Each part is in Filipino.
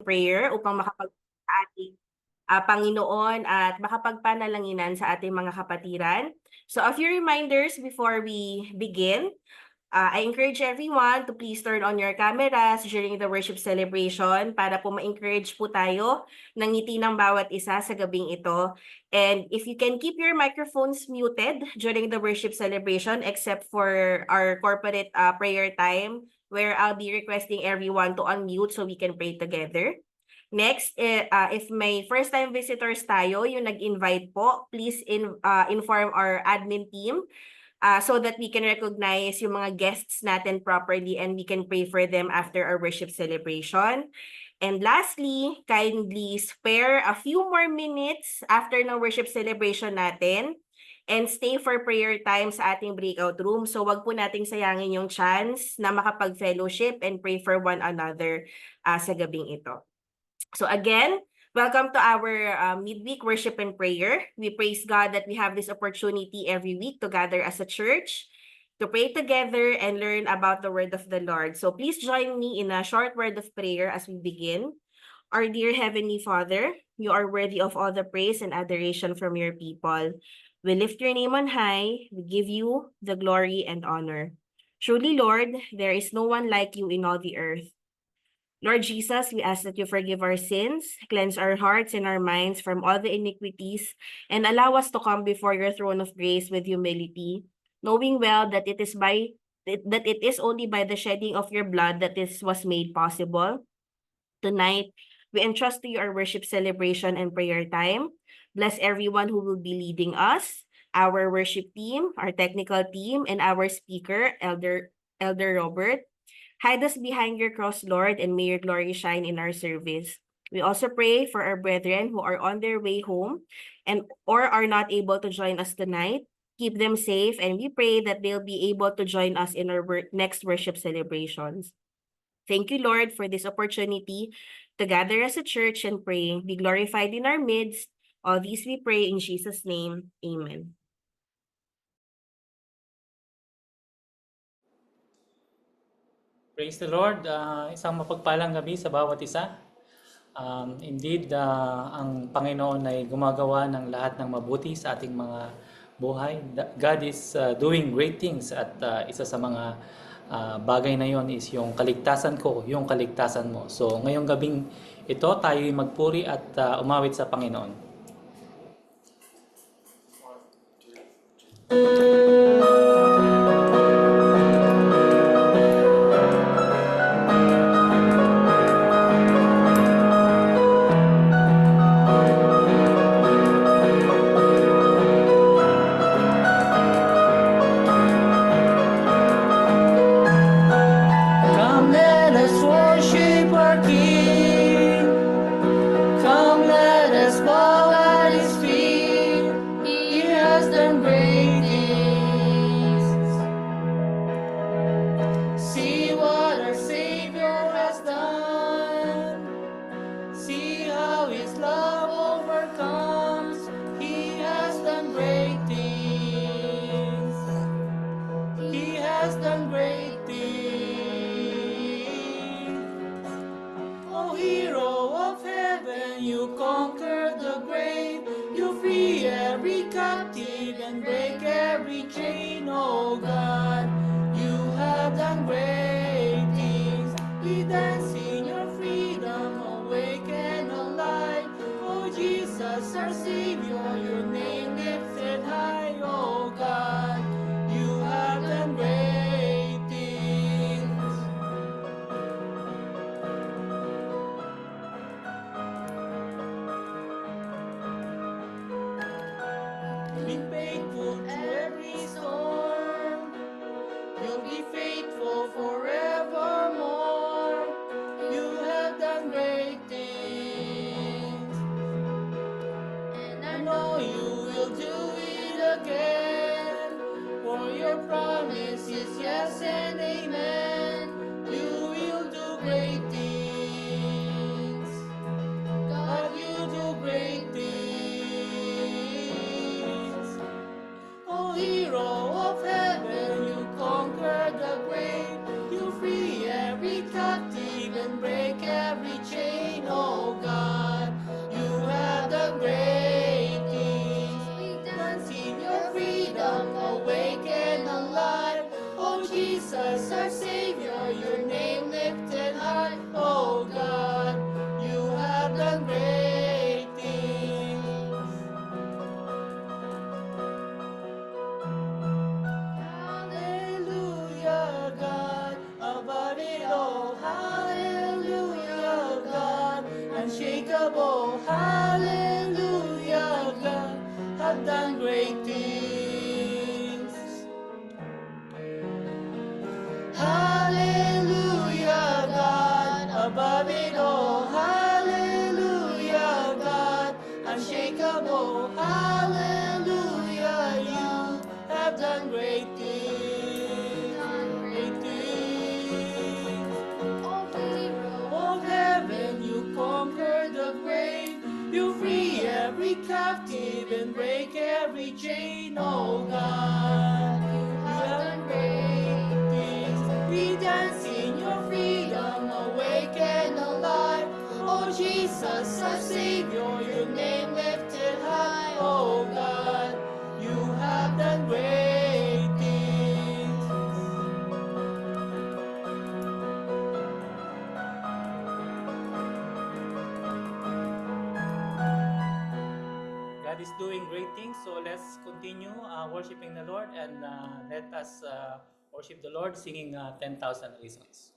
prayer upang sa ating Panginoon at makapagpanalanginan sa ating mga kapatiran. So a few reminders before we begin. I encourage everyone to please turn on your cameras during the worship celebration para po ma-encourage po tayo ng ngiti ng bawat isa sa gabing ito. And if you can keep your microphones muted during the worship celebration except for our corporate prayer time where I'll be requesting everyone to unmute so we can pray together. Next, if may first-time visitors tayo, yung nag-invite po, please inform our admin team so that we can recognize yung mga guests natin properly and we can pray for them after our worship celebration. And lastly, kindly spare a few more minutes after ng worship celebration natin and stay for prayer time sa ating breakout room. So wag po nating sayangin yung chance na makapag-fellowship and pray for one another sa gabing ito. So again, welcome to our midweek worship and prayer. We praise God that we have this opportunity every week to gather as a church, to pray together and learn about the word of the Lord. So please join me in a short word of prayer as we begin. Our dear Heavenly Father, you are worthy of all the praise and adoration from your people. We lift your name on high. We give you the glory and honor. Truly, Lord, there is no one like you in all the earth. Lord Jesus, we ask that you forgive our sins, cleanse our hearts and our minds from all the iniquities, and allow us to come before your throne of grace with humility, knowing well that it is only by the shedding of your blood that this was made possible. Tonight, we entrust to you our worship celebration and prayer time. Bless everyone who will be leading us, our worship team, our technical team, and our speaker, Elder Robert. Hide us behind your cross, Lord, and may your glory shine in our service. We also pray for our brethren who are on their way home or are not able to join us tonight. Keep them safe, and we pray that they'll be able to join us in our next worship celebrations. Thank you, Lord, for this opportunity to gather as a church and pray. Be glorified in our midst. All these we pray in Jesus' name. Amen. Praise the Lord. Isang mapagpalang gabi sa bawat isa. Indeed, ang Panginoon ay gumagawa ng lahat ng mabuti sa ating mga buhay. God is doing great things at isa sa mga bagay na yon is yung kaligtasan ko, yung kaligtasan mo. So ngayong gabing ito, tayo'y magpuri at umawit sa Panginoon. unshakable. Hallelujah, God have done great things. Hallelujah, God above it all. Hallelujah, God unshakable. Hallelujah, you have done great things. Great things. Of heaven, you conquered the grave. You free every captive and break every chain, oh God. You have done great things. We dance in your freedom, awake and alive. Oh Jesus, our Savior, your name lifted high, oh God. You have done great things. God is doing great things, so let's continue worshiping the Lord, and let us worship the Lord singing 10,000 Reasons.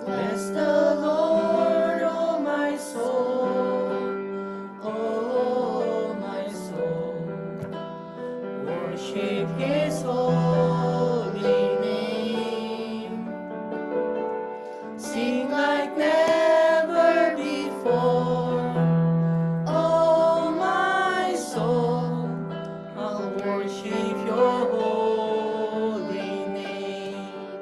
Bless the Lord, oh my soul, oh my soul. Worship His holy name. Sing like never before, oh my soul. I'll worship your holy name.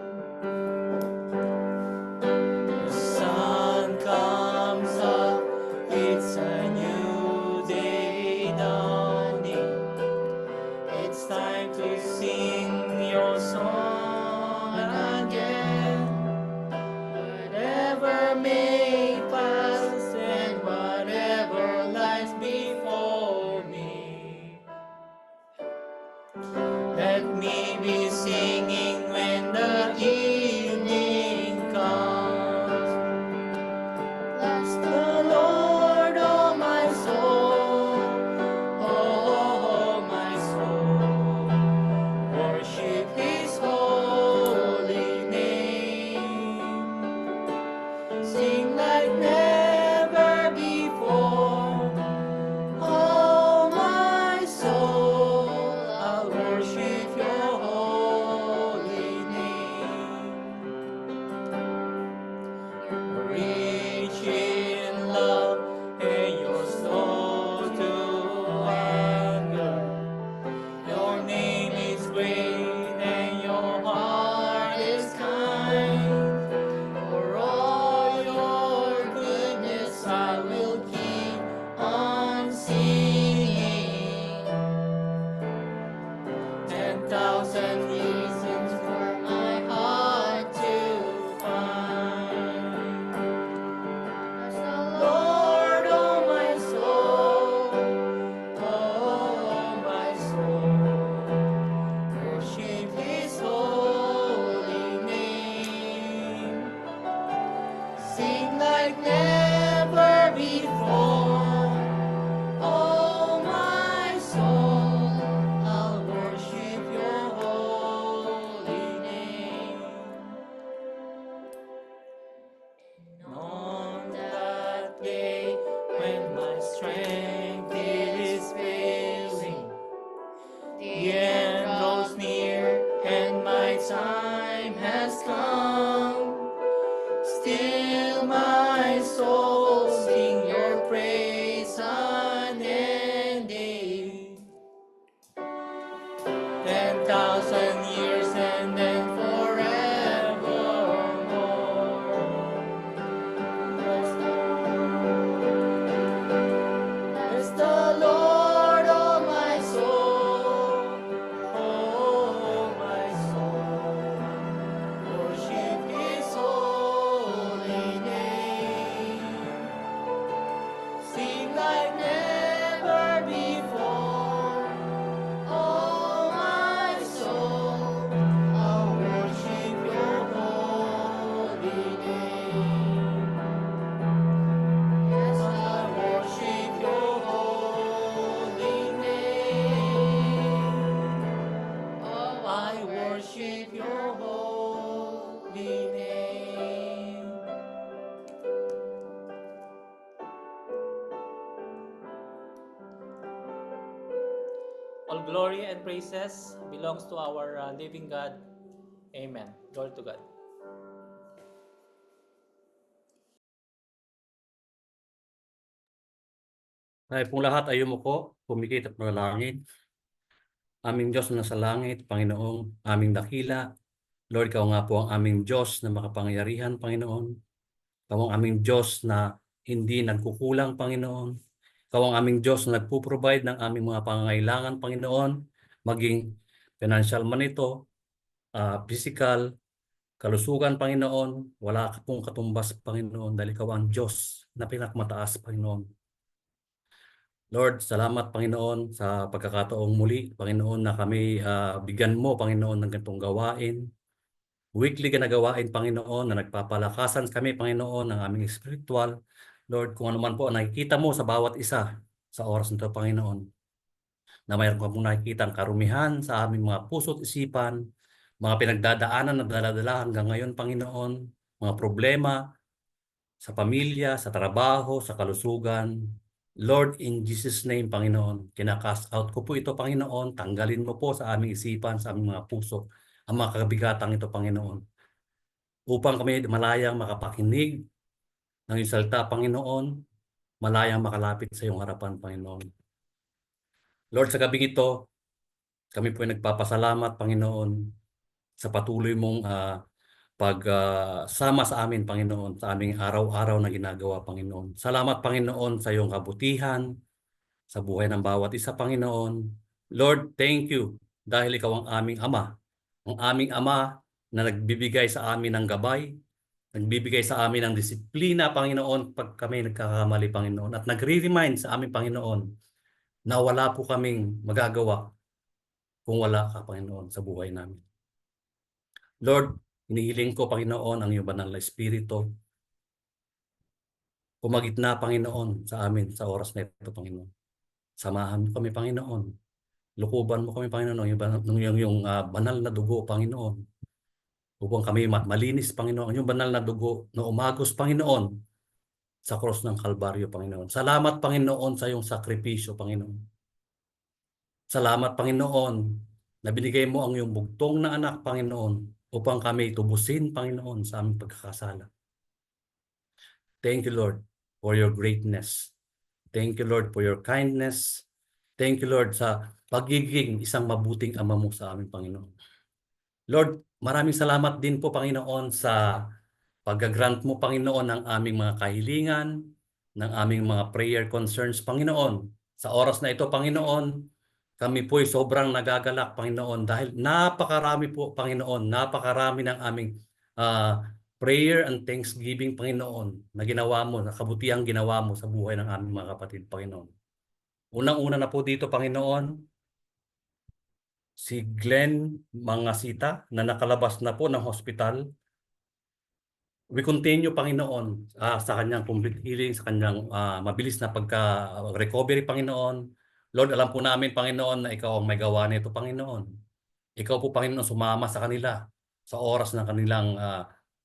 The sun comes up, it's a new day dawning. It's time to sing your song again. Whatever may pass and whatever lies before me, let me be singing when the evening comes. Bless the Lord, oh my soul, oh my soul. Worship His holy name. Sing like never before, oh my soul. I'll worship your holy name. You're rich in love and you're slow to anger. Your name is great and your heart is kind. For all your goodness I will keep on singing. 10,000 reasons for my heart to find. Bless the Lord, oh my soul, oh my soul. Worship His holy name. Sing like never before, oh my soul. I'll worship your holy name. On that day when my strength is failing, the end draws near and my time has come. Still my soul All glory and praises belongs to our living God. Amen. Glory to God. Tayo pong lahat ay yumuko, pumikit at manalangin. Aming Diyos na nasa langit, Panginoong aming dakila. Lord, Ikaw nga po ang aming Diyos na makapangyarihan, Panginoon. Ikaw ang aming Diyos na hindi nagkukulang, Panginoon. Ikaw ang aming Diyos na nagpo-provide ng aming mga pangangailangan, Panginoon. Maging financial man ito, physical, kalusugan, Panginoon. Wala ka pong katumbas, Panginoon, dahil Ikaw ang Diyos na pinakamataas, Panginoon. Lord, salamat Panginoon sa pagkakataong muli, Panginoon, na kami bigyan mo, Panginoon, ng ganitong gawain. Weekly ka na gawain, Panginoon, na nagpapalakasan kami, Panginoon, ng aming spiritual. Lord, kung ano man po ang nakikita mo sa bawat isa sa oras nito, Panginoon, na mayroon ka pong nakikita ang karumihan sa aming mga puso at isipan, mga pinagdadaanan na dala-dala hanggang ngayon, Panginoon, mga problema sa pamilya, sa trabaho, sa kalusugan. Lord, in Jesus' name, Panginoon, kinakast out ko po ito, Panginoon. Tanggalin mo po sa aming isipan, sa aming mga puso, ang mga kabigatang ito, Panginoon. Upang kami malayang makapakinig ng iyong salita, Panginoon, malayang makalapit sa iyong harapan, Panginoon. Lord, sa gabing ito, kami po ay nagpapasalamat, Panginoon, sa patuloy mong pagsama sa amin, Panginoon, sa aming araw-araw na ginagawa, Panginoon. Salamat, Panginoon, sa iyong kabutihan, sa buhay ng bawat isa, Panginoon. Lord, thank you dahil ikaw ang aming Ama. Ang aming Ama na nagbibigay sa amin ng gabay, nagbibigay sa amin ng disiplina, Panginoon, pag kami nagkakamali, Panginoon. At nagre-remind sa amin, Panginoon, na wala po kaming magagawa kung wala ka, Panginoon, sa buhay namin. Lord, hinihiling ko, Panginoon, ang iyong banal na Espiritu. Pumagitna, Panginoon, sa amin sa oras na ito, Panginoon. Samahan mo kami, Panginoon. Lukuban mo kami, Panginoon, yung banal na dugo, Panginoon. Upang kami malinis, Panginoon, yung banal na dugo na umagos, Panginoon, sa cross ng Kalbaryo, Panginoon. Salamat, Panginoon, sa iyong sakripisyo, Panginoon. Salamat, Panginoon, na binigay mo ang iyong bugtong na anak, Panginoon, upang kami tubusin, Panginoon, sa aming pagkakasala. Thank you, Lord, for your greatness. Thank you, Lord, for your kindness. Thank you, Lord, sa pagiging isang mabuting ama mo sa aming Panginoon. Lord, maraming salamat din po, Panginoon, sa pag-grant mo, Panginoon, ng aming mga kahilingan, ng aming mga prayer concerns, Panginoon. Sa oras na ito, Panginoon, kami po'y sobrang nagagalak, Panginoon, dahil napakarami po, Panginoon, napakarami ng aming prayer and thanksgiving, Panginoon, na ginawa mo, na kabutihang ginawa mo sa buhay ng aming mga kapatid, Panginoon. Unang-una na po dito, Panginoon, si Glenn Mangasita na nakalabas na po ng hospital. We continue, Panginoon, sa kanyang complete healing, sa kanyang mabilis na pagka-recovery, Panginoon. Lord, alam po namin, Panginoon, na ikaw ang may gawa nito, Panginoon. Ikaw po, Panginoon, sumama sa kanila sa oras ng kanilang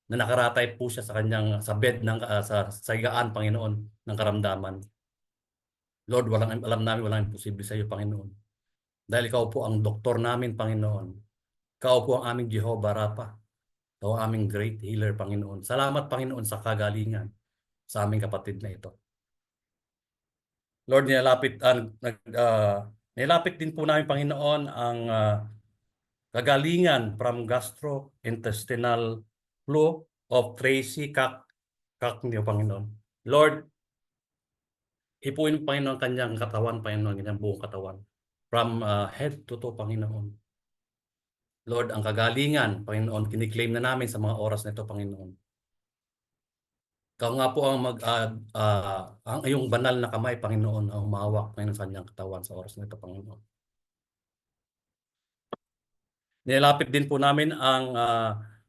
na nakaratay po siya sa kanyang sa bed ng sa higaan, Panginoon, ng karamdaman. Lord, alam namin walang imposible sa iyo, Panginoon. Dahil ikaw po ang doktor namin, Panginoon. Ikaw po ang aming Jehovah Rapha. Ikaw ang aming great healer, Panginoon. Salamat, Panginoon, sa kagalingan sa aming kapatid na ito. Lord, nilapit din po namin, Panginoon, ang kagalingan from gastrointestinal flu of Tracy Kaknyo, Panginoon. Lord, ipuin, Panginoon, kanyang katawan, Panginoon, kanyang buong katawan. From head to toe, Panginoon. Lord, ang kagalingan, Panginoon, kiniklaim na namin sa mga oras na ito, Panginoon. Ikaw nga po ang iyong banal na kamay, Panginoon, ang humawak ngayon sa kanyang katawan sa oras na ito, Panginoon. Nilapit din po namin ang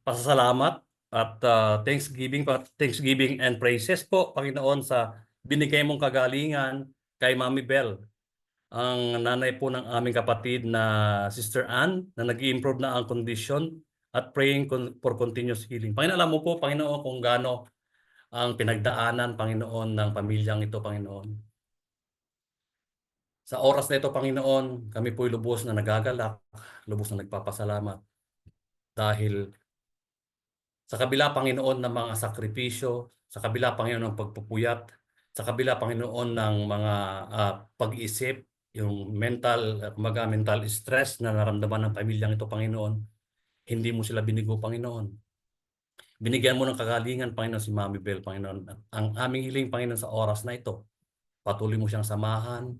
pasasalamat at thanksgiving and praises po, Panginoon, sa binigay mong kagalingan kay Mami Bell, ang nanay po ng aming kapatid na Sister Ann, na nag-i-improve na ang condition at praying for continuous healing. Panginoon, alam mo po, Panginoon, kung gaano ang pinagdaanan, Panginoon, ng pamilyang ito, Panginoon. Sa oras na ito, Panginoon, kami po'y lubos na nagagalak, lubos na nagpapasalamat dahil sa kabila, Panginoon, ng mga sakripisyo, sa kabila, Panginoon, ng pagpupuyat, sa kabila, Panginoon, ng mga pag-iisip, yung mental stress na naramdaman ng pamilyang ito, Panginoon, hindi mo sila binigo, Panginoon. Binigyan mo ng kagalingan, Panginoon, si Mami Bel, Panginoon. At ang aming hiling, Panginoon, sa oras na ito, patuloy mo siyang samahan.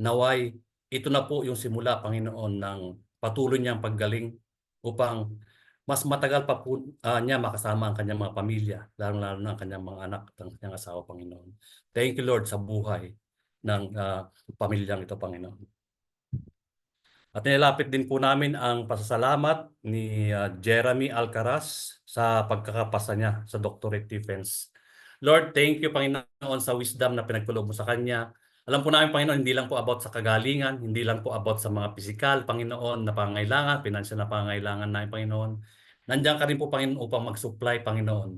Naway, ito na po yung simula, Panginoon, ng patuloy niyang paggaling upang mas matagal pa po niya makasama ang kanyang mga pamilya, lalo-lalo na ang kanyang mga anak at ang kanyang asawa, Panginoon. Thank you, Lord, sa buhay ng pamilyang ito, Panginoon. At nilapit din po namin ang pasasalamat ni Jeremy Alcaraz sa pagkakapasa niya sa doctorate defense. Lord, thank you, Panginoon, sa wisdom na pinagkulob mo sa kanya. Alam po namin, Panginoon, hindi lang po about sa kagalingan, hindi lang po about sa mga pisikal, Panginoon, na pangangailangan, financial na pangangailangan namin, Panginoon. Nandiyan ka rin po, Panginoon, upang mag-supply, Panginoon,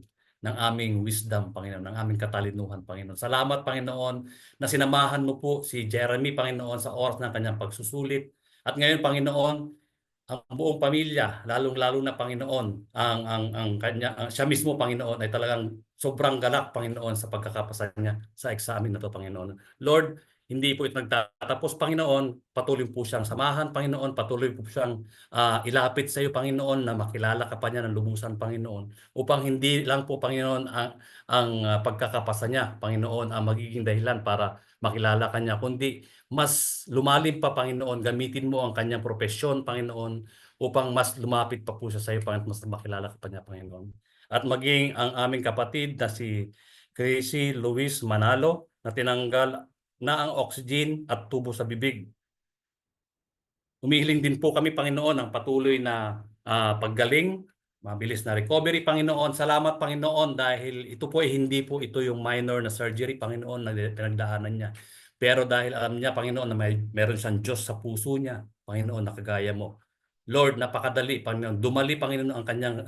ng aming wisdom, Panginoon, ng aming katalinuhan, Panginoon. Salamat, Panginoon, na sinamahan mo po si Jeremy, Panginoon, sa oras ng kanyang pagsusulit. At ngayon, Panginoon, ang buong pamilya, lalong-lalo na, Panginoon, siya mismo, Panginoon, ay talagang sobrang galak, Panginoon, sa pagkakapasa niya sa examen na to, Panginoon. Lord, hindi po ito nagtatapos, Panginoon. Patuloy po siyang samahan, Panginoon. Patuloy po siyang ilapit sa iyo, Panginoon, na makilala ka pa niya ng lubusan, Panginoon. Upang hindi lang po, Panginoon, ang pagkakapasa niya, Panginoon, ang magiging dahilan para makilala ka niya, kundi mas lumalim pa, Panginoon. Gamitin mo ang kanyang propesyon, Panginoon, upang mas lumapit pa po siya sa iyo, Panginoon, mas makilala ka pa niya, Panginoon. At maging ang aming kapatid na si Gracie Luis Manalo na tinanggal na ang oxygen at tubo sa bibig. Humihiling din po kami, Panginoon, ng patuloy na paggaling, mabilis na recovery, Panginoon. Salamat, Panginoon, dahil ito po ay hindi po ito yung minor na surgery, Panginoon, na pinagdaanan niya. Pero dahil alam niya, Panginoon, na meron siyang Diyos sa puso niya, Panginoon, na kagaya mo. Lord, napakadali, Panginoon. Dumali, Panginoon, ang kanyang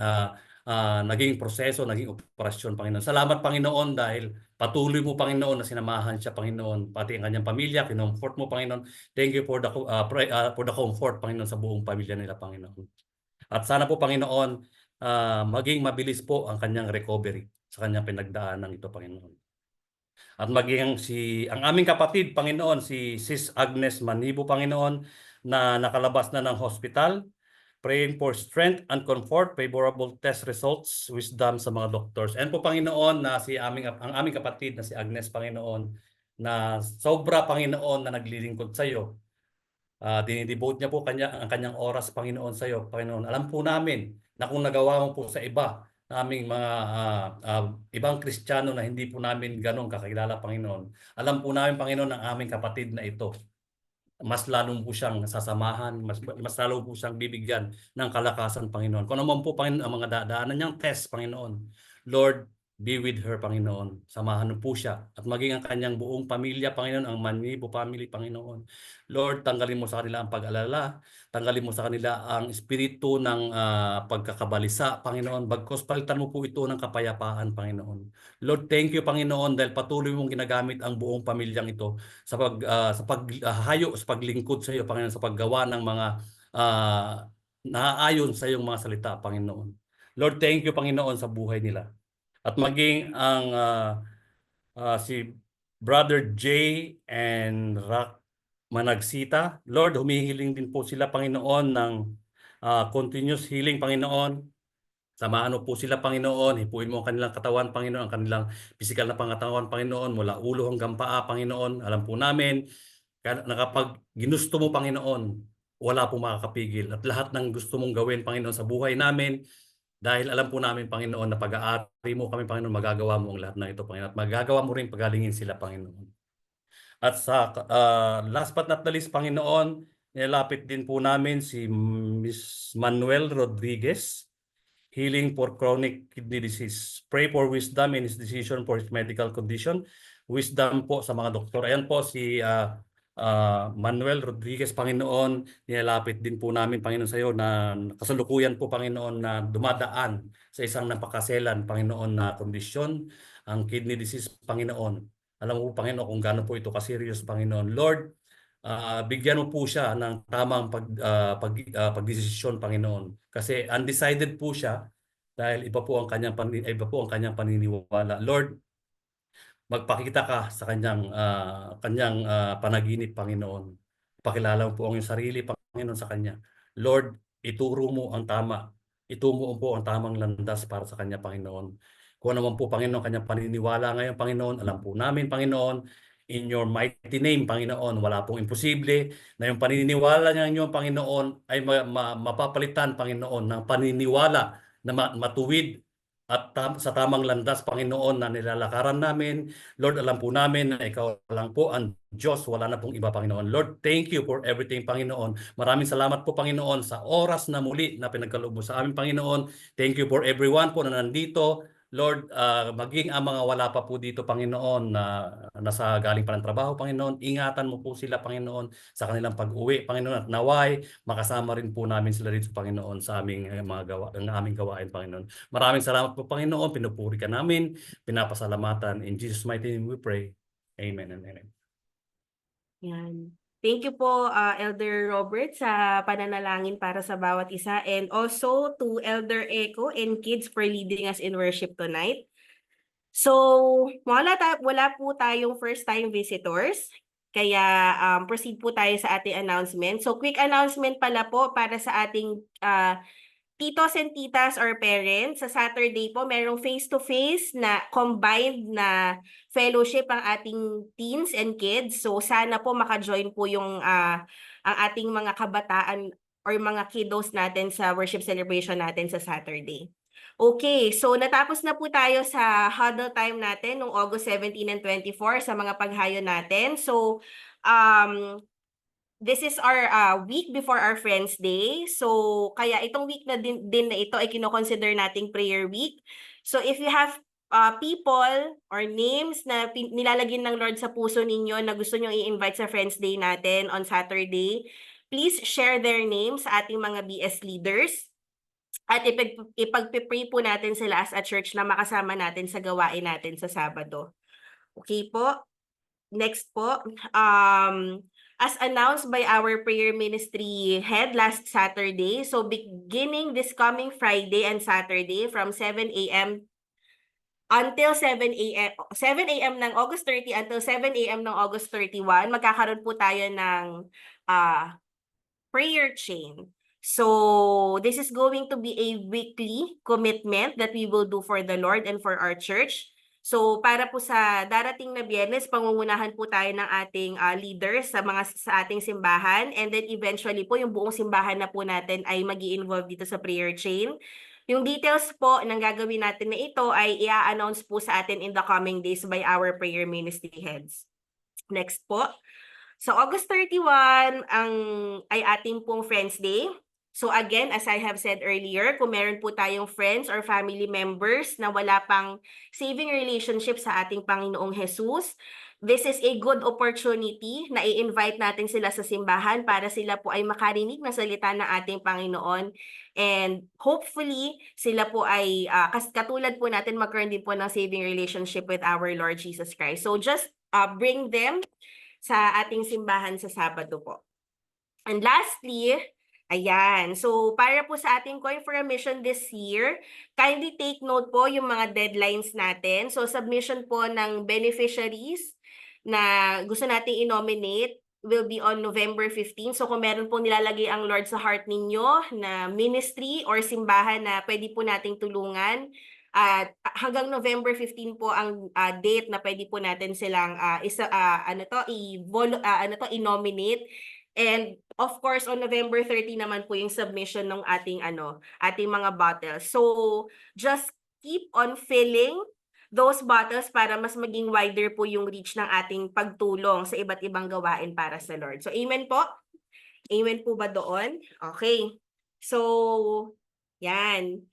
naging proseso, naging operasyon, Panginoon. Salamat, Panginoon, dahil patuloy mo, Panginoon, na sinamahan siya, Panginoon, pati ang kanyang pamilya, kinomfort mo, Panginoon. Thank you for the comfort, Panginoon, sa buong pamilya nila, Panginoon. At sana po, Panginoon, maging mabilis po ang kanyang recovery sa kanyang pinagdaanan ito, Panginoon. At maging ang aming kapatid, Panginoon, si Sis Agnes Manibo, Panginoon, na nakalabas na ng hospital, praying for strength and comfort, favorable test results, wisdom sa mga doctors. And po, Panginoon, na ang aming kapatid na si Agnes, Panginoon, na sobra, Panginoon, na naglilingkod sa iyo. Dinidevote niya po ang kanyang oras, Panginoon, sa iyo, Panginoon. Alam po namin na kung nagawa mo po sa iba, naming mga ibang Kristiyano na hindi po namin ganun kakilala, Panginoon. Alam po namin, Panginoon, ang aming kapatid na ito, mas lalong po siyang sasamahan, mas lalong po siyang bibigyan ng kalakasan, Panginoon. Kung naman po, Panginoon, ang mga dadaanan niyang test, Panginoon, Lord, be with her, Panginoon. Samahan mo po siya at maging ang kanyang buong pamilya, Panginoon, ang Manibo family, Panginoon. Lord, tanggalin mo sa kanila ang pag-alala, tanggalin mo sa kanila ang espiritu ng pagkakabalisa, Panginoon. Bagkus palitan mo po ito ng kapayapaan, Panginoon. Lord, thank you, Panginoon, dahil patuloy mong ginagamit ang buong pamilyang ito sa paghahayo, sa paglingkod sa iyo, Panginoon, sa paggawa ng mga naaayon sa iyong mga salita, Panginoon. Lord, thank you, Panginoon, sa buhay nila. At maging ang si Brother Jay and Rock Managsita, Lord, humihiling din po sila, Panginoon, ng continuous healing, Panginoon. Samahan mo po sila, Panginoon. Hipuin mo ang kanilang katawan, Panginoon, ang kanilang pisikal na pangatawan, Panginoon, mula ulo hanggang paa, Panginoon. Alam po namin na kapag ginusto mo, Panginoon, wala po makakapigil. At lahat ng gusto mong gawin, Panginoon, sa buhay namin, dahil alam po namin, Panginoon, na pag-aari mo kami, Panginoon, magagawa mo ang lahat ng ito, Panginoon. At magagawa mo rin pagalingin sila, Panginoon. At sa last but not the least, Panginoon, nilapit din po namin si Miss Manuel Rodriguez, healing for chronic kidney disease. Pray for wisdom in his decision for his medical condition. Wisdom po sa mga doktor. Ayan po si Manuel Rodriguez, Panginoon. Nilalapit din po namin, Panginoon, sa iyo na kasalukuyan po, Panginoon, na dumadaan sa isang napakaselan, Panginoon, na kondisyon, ang kidney disease, Panginoon. Alam mo po, Panginoon, kung gaano po ito ka-serious, Panginoon. Lord, bigyan mo po siya ng tamang pagdesisyon, Panginoon. Kasi undecided po siya dahil iba po ang kanyang paniniwala. Lord, magpakita ka sa kanyang panaginip, Panginoon. Pakilala mo po ang iyong sarili, Panginoon, sa kanya. Lord, ituro mo ang tama. Ituro mo po ang tamang landas para sa kanya, Panginoon. Kung ano man po, Panginoon, kanyang paniniwala ngayon, Panginoon, alam po namin, Panginoon, in your mighty name, Panginoon, wala pong imposible na yung paniniwala niya inyo, Panginoon, ay mapapalitan, Panginoon, ng paniniwala na matuwid at sa tamang landas, Panginoon, na nilalakaran namin. Lord, alam po namin na ikaw lang po ang Diyos, wala na pong iba, Panginoon. Lord, thank you for everything, Panginoon. Maraming salamat po, Panginoon, sa oras na muli na pinagkaloob mo sa amin, Panginoon. Thank you for everyone po na nandito. Lord, maging ang mga wala pa po dito, Panginoon, na nasa galing pa ng trabaho, Panginoon, ingatan mo po sila, Panginoon, sa kanilang pag-uwi, Panginoon, at naway, makasama rin po namin sila dito, Panginoon, sa aming aming gawain, Panginoon. Maraming salamat po, Panginoon. Pinupuri ka namin, pinapasalamatan. In Jesus' mighty name we pray. Amen and amen. Yan. Thank you po, Elder Robert, sa pananalangin para sa bawat isa. And also to Elder Echo and kids for leading us in worship tonight. So, wala po tayong first-time visitors. Kaya proceed po tayo sa ating announcement. So, quick announcement pala po para sa ating titos and titas or parents. Sa Saturday po, merong face-to-face na combined na fellowship ang ating teens and kids. So, sana po maka-join po yung ang ating mga kabataan or mga kiddos natin sa worship celebration natin sa Saturday. Okay, so natapos na po tayo sa huddle time natin noong August 17 and 24 sa mga paghayo natin. So, this is our week before our Friends Day. So, kaya itong week na din na ito ay kino-consider nating prayer week. So, if you have people or names na nilalagyan ng Lord sa puso ninyo na gusto nyo i-invite sa Friends Day natin on Saturday, please share their names sa ating mga BS leaders. At ipag-pray po natin sila as a church na makasama natin sa gawain natin sa Sabado. Okay po? Next po. As announced by our prayer ministry head last Saturday, so beginning this coming Friday and Saturday from 7 a.m. until 7 a.m. ng August 30 until 7 a.m. ng August 31, magkakaroon po tayo ng prayer chain. So, this is going to be a weekly commitment that we will do for the Lord and for our church. So, para po sa darating na Biyernes, pangungunahan po tayo ng ating leaders sa ating simbahan. And then eventually po, yung buong simbahan na po natin ay magi-involve dito sa prayer chain. Yung details po ng gagawin natin na ito ay i-announce po sa atin in the coming days by our prayer ministry heads. Next po. So, August 31 ay ating pong Friends Day. So again, as I have said earlier, kung meron po tayong friends or family members na wala pang saving relationship sa ating Panginoong Jesus, this is a good opportunity na i-invite natin sila sa simbahan para sila po ay makarinig na salita ng ating Panginoon. And hopefully, sila po ay, katulad po natin, magkaroon din po ng saving relationship with our Lord Jesus Christ. So just bring them sa ating simbahan sa Sabado po. And lastly, ayan. So, para po sa ating Coin for a Mission this year, kindly take note po yung mga deadlines natin. So, submission po ng beneficiaries na gusto nating i-nominate will be on November 15. So, kung meron po nilalagay ang Lord sa heart ninyo na ministry or simbahan na pwede po nating tulungan, hanggang November 15 po ang date na pwede po natin silang i-nominate. And of course, on November 30 naman po yung submission ng ating mga bottles. So, just keep on filling those bottles para mas maging wider po yung reach ng ating pagtulong sa iba't ibang gawain para sa Lord. So, amen po? Amen po ba doon? Okay. So, yan.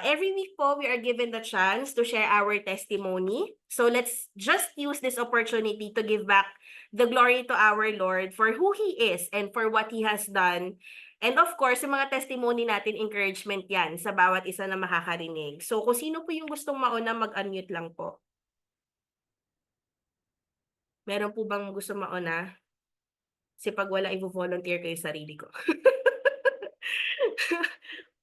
Every week po, we are given the chance to share our testimony. So let's just use this opportunity to give back the glory to our Lord for who He is and for what He has done. And of course, yung mga testimony natin, encouragement yan sa bawat isa na makakarinig. So kung sino po yung gustong mauna, mag-unmute lang po. Meron po bang gusto mauna? Kasi pag wala, i-volunteer ko yung sarili ko.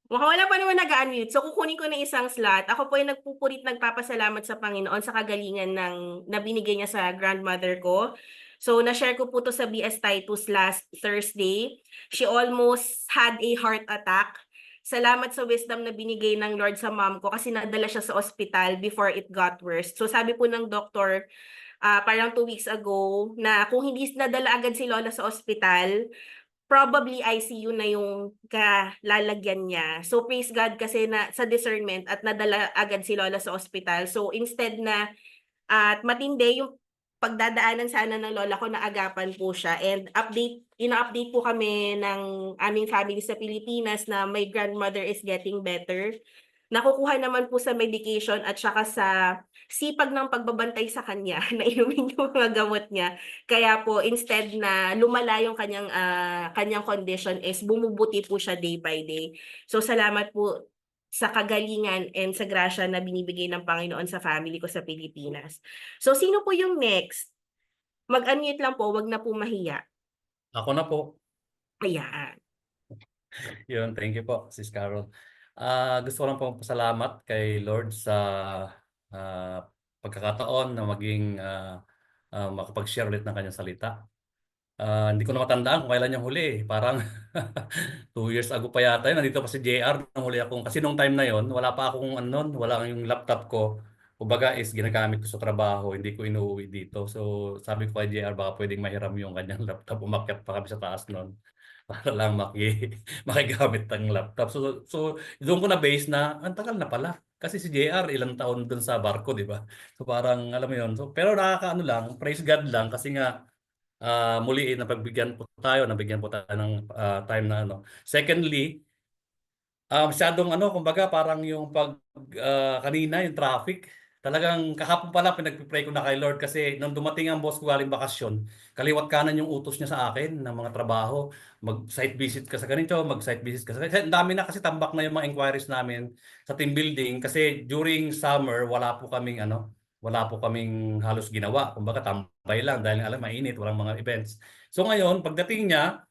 Mukhang wala pa naman nag-unmute. So, kukunin ko na isang slot. Ako po ay nagpupurit nagpapasalamat sa Panginoon sa kagalingan na binigay niya sa grandmother ko. So, na-share ko po to sa BS Titus last Thursday. She almost had a heart attack. Salamat sa wisdom na binigay ng Lord sa mom ko kasi nadala siya sa ospital before it got worse. So, sabi po ng doktor, parang 2 weeks ago, na kung hindi nadala agad si Lola sa ospital, probably ICU na yung kalalagyan niya. So praise God kasi na sa discernment at nadala agad si Lola sa ospital. So instead na at matindi yung pagdadaanan sana ng lola ko, na agapan po siya, and ina-update po kami ng aming family sa Pilipinas na my grandmother is getting better. Nakukuha naman po sa medication at saka sa sipag ng pagbabantay sa kanya na inumin yung mga gamot niya. Kaya po instead na lumala yung kanyang condition is bumubuti po siya day by day. So salamat po sa kagalingan and sa grasya na binibigay ng Panginoon sa family ko sa Pilipinas. So sino po yung next? Mag-unmute lang po, wag na po mahiya. Ako na po. Ayan. Yun, thank you po, Sis Carol. Gusto ko lang pong pasalamat kay Lord sa pagkakataon na maging makapag-share ulit ng kanyang salita. Hindi ko na matandaan kung kailan yung huli. Parang 2 years ago pa yata yun. Nandito pa si JR nung huli akong. Kasi nung time na yon wala pa akong wala yung laptop ko. Kumbaga is ginagamit ko sa trabaho. Hindi ko inuwi dito. So sabi ko kay JR baka pwedeng mahiram yung kanyang laptop. Umakyat pa kami sa taas nun para lang makigamit ng laptop. So doon ko na base na ang tagal na pala. Kasi si JR ilang taon dun sa barko, di ba? So parang alam mo yun. So, pero nakakaano lang, praise God lang kasi nga muli nabigyan po tayo ng time na ano. Secondly, masyadong kumbaga parang yung kanina yung traffic, talagang kahapon pala pinagpipray ko na kay Lord kasi nung dumating ang boss ko galing bakasyon, kaliwat kanan yung utos niya sa akin ng mga trabaho, mag-site visit ka sa ganito, mag-site visit ka sa ganito. Ang dami na kasi tambak na yung mga inquiries namin sa team building kasi during summer wala po kaming halos ginawa. Kumbaga tambay lang dahil alam mainit, walang mga events. So ngayon, pagdating niya,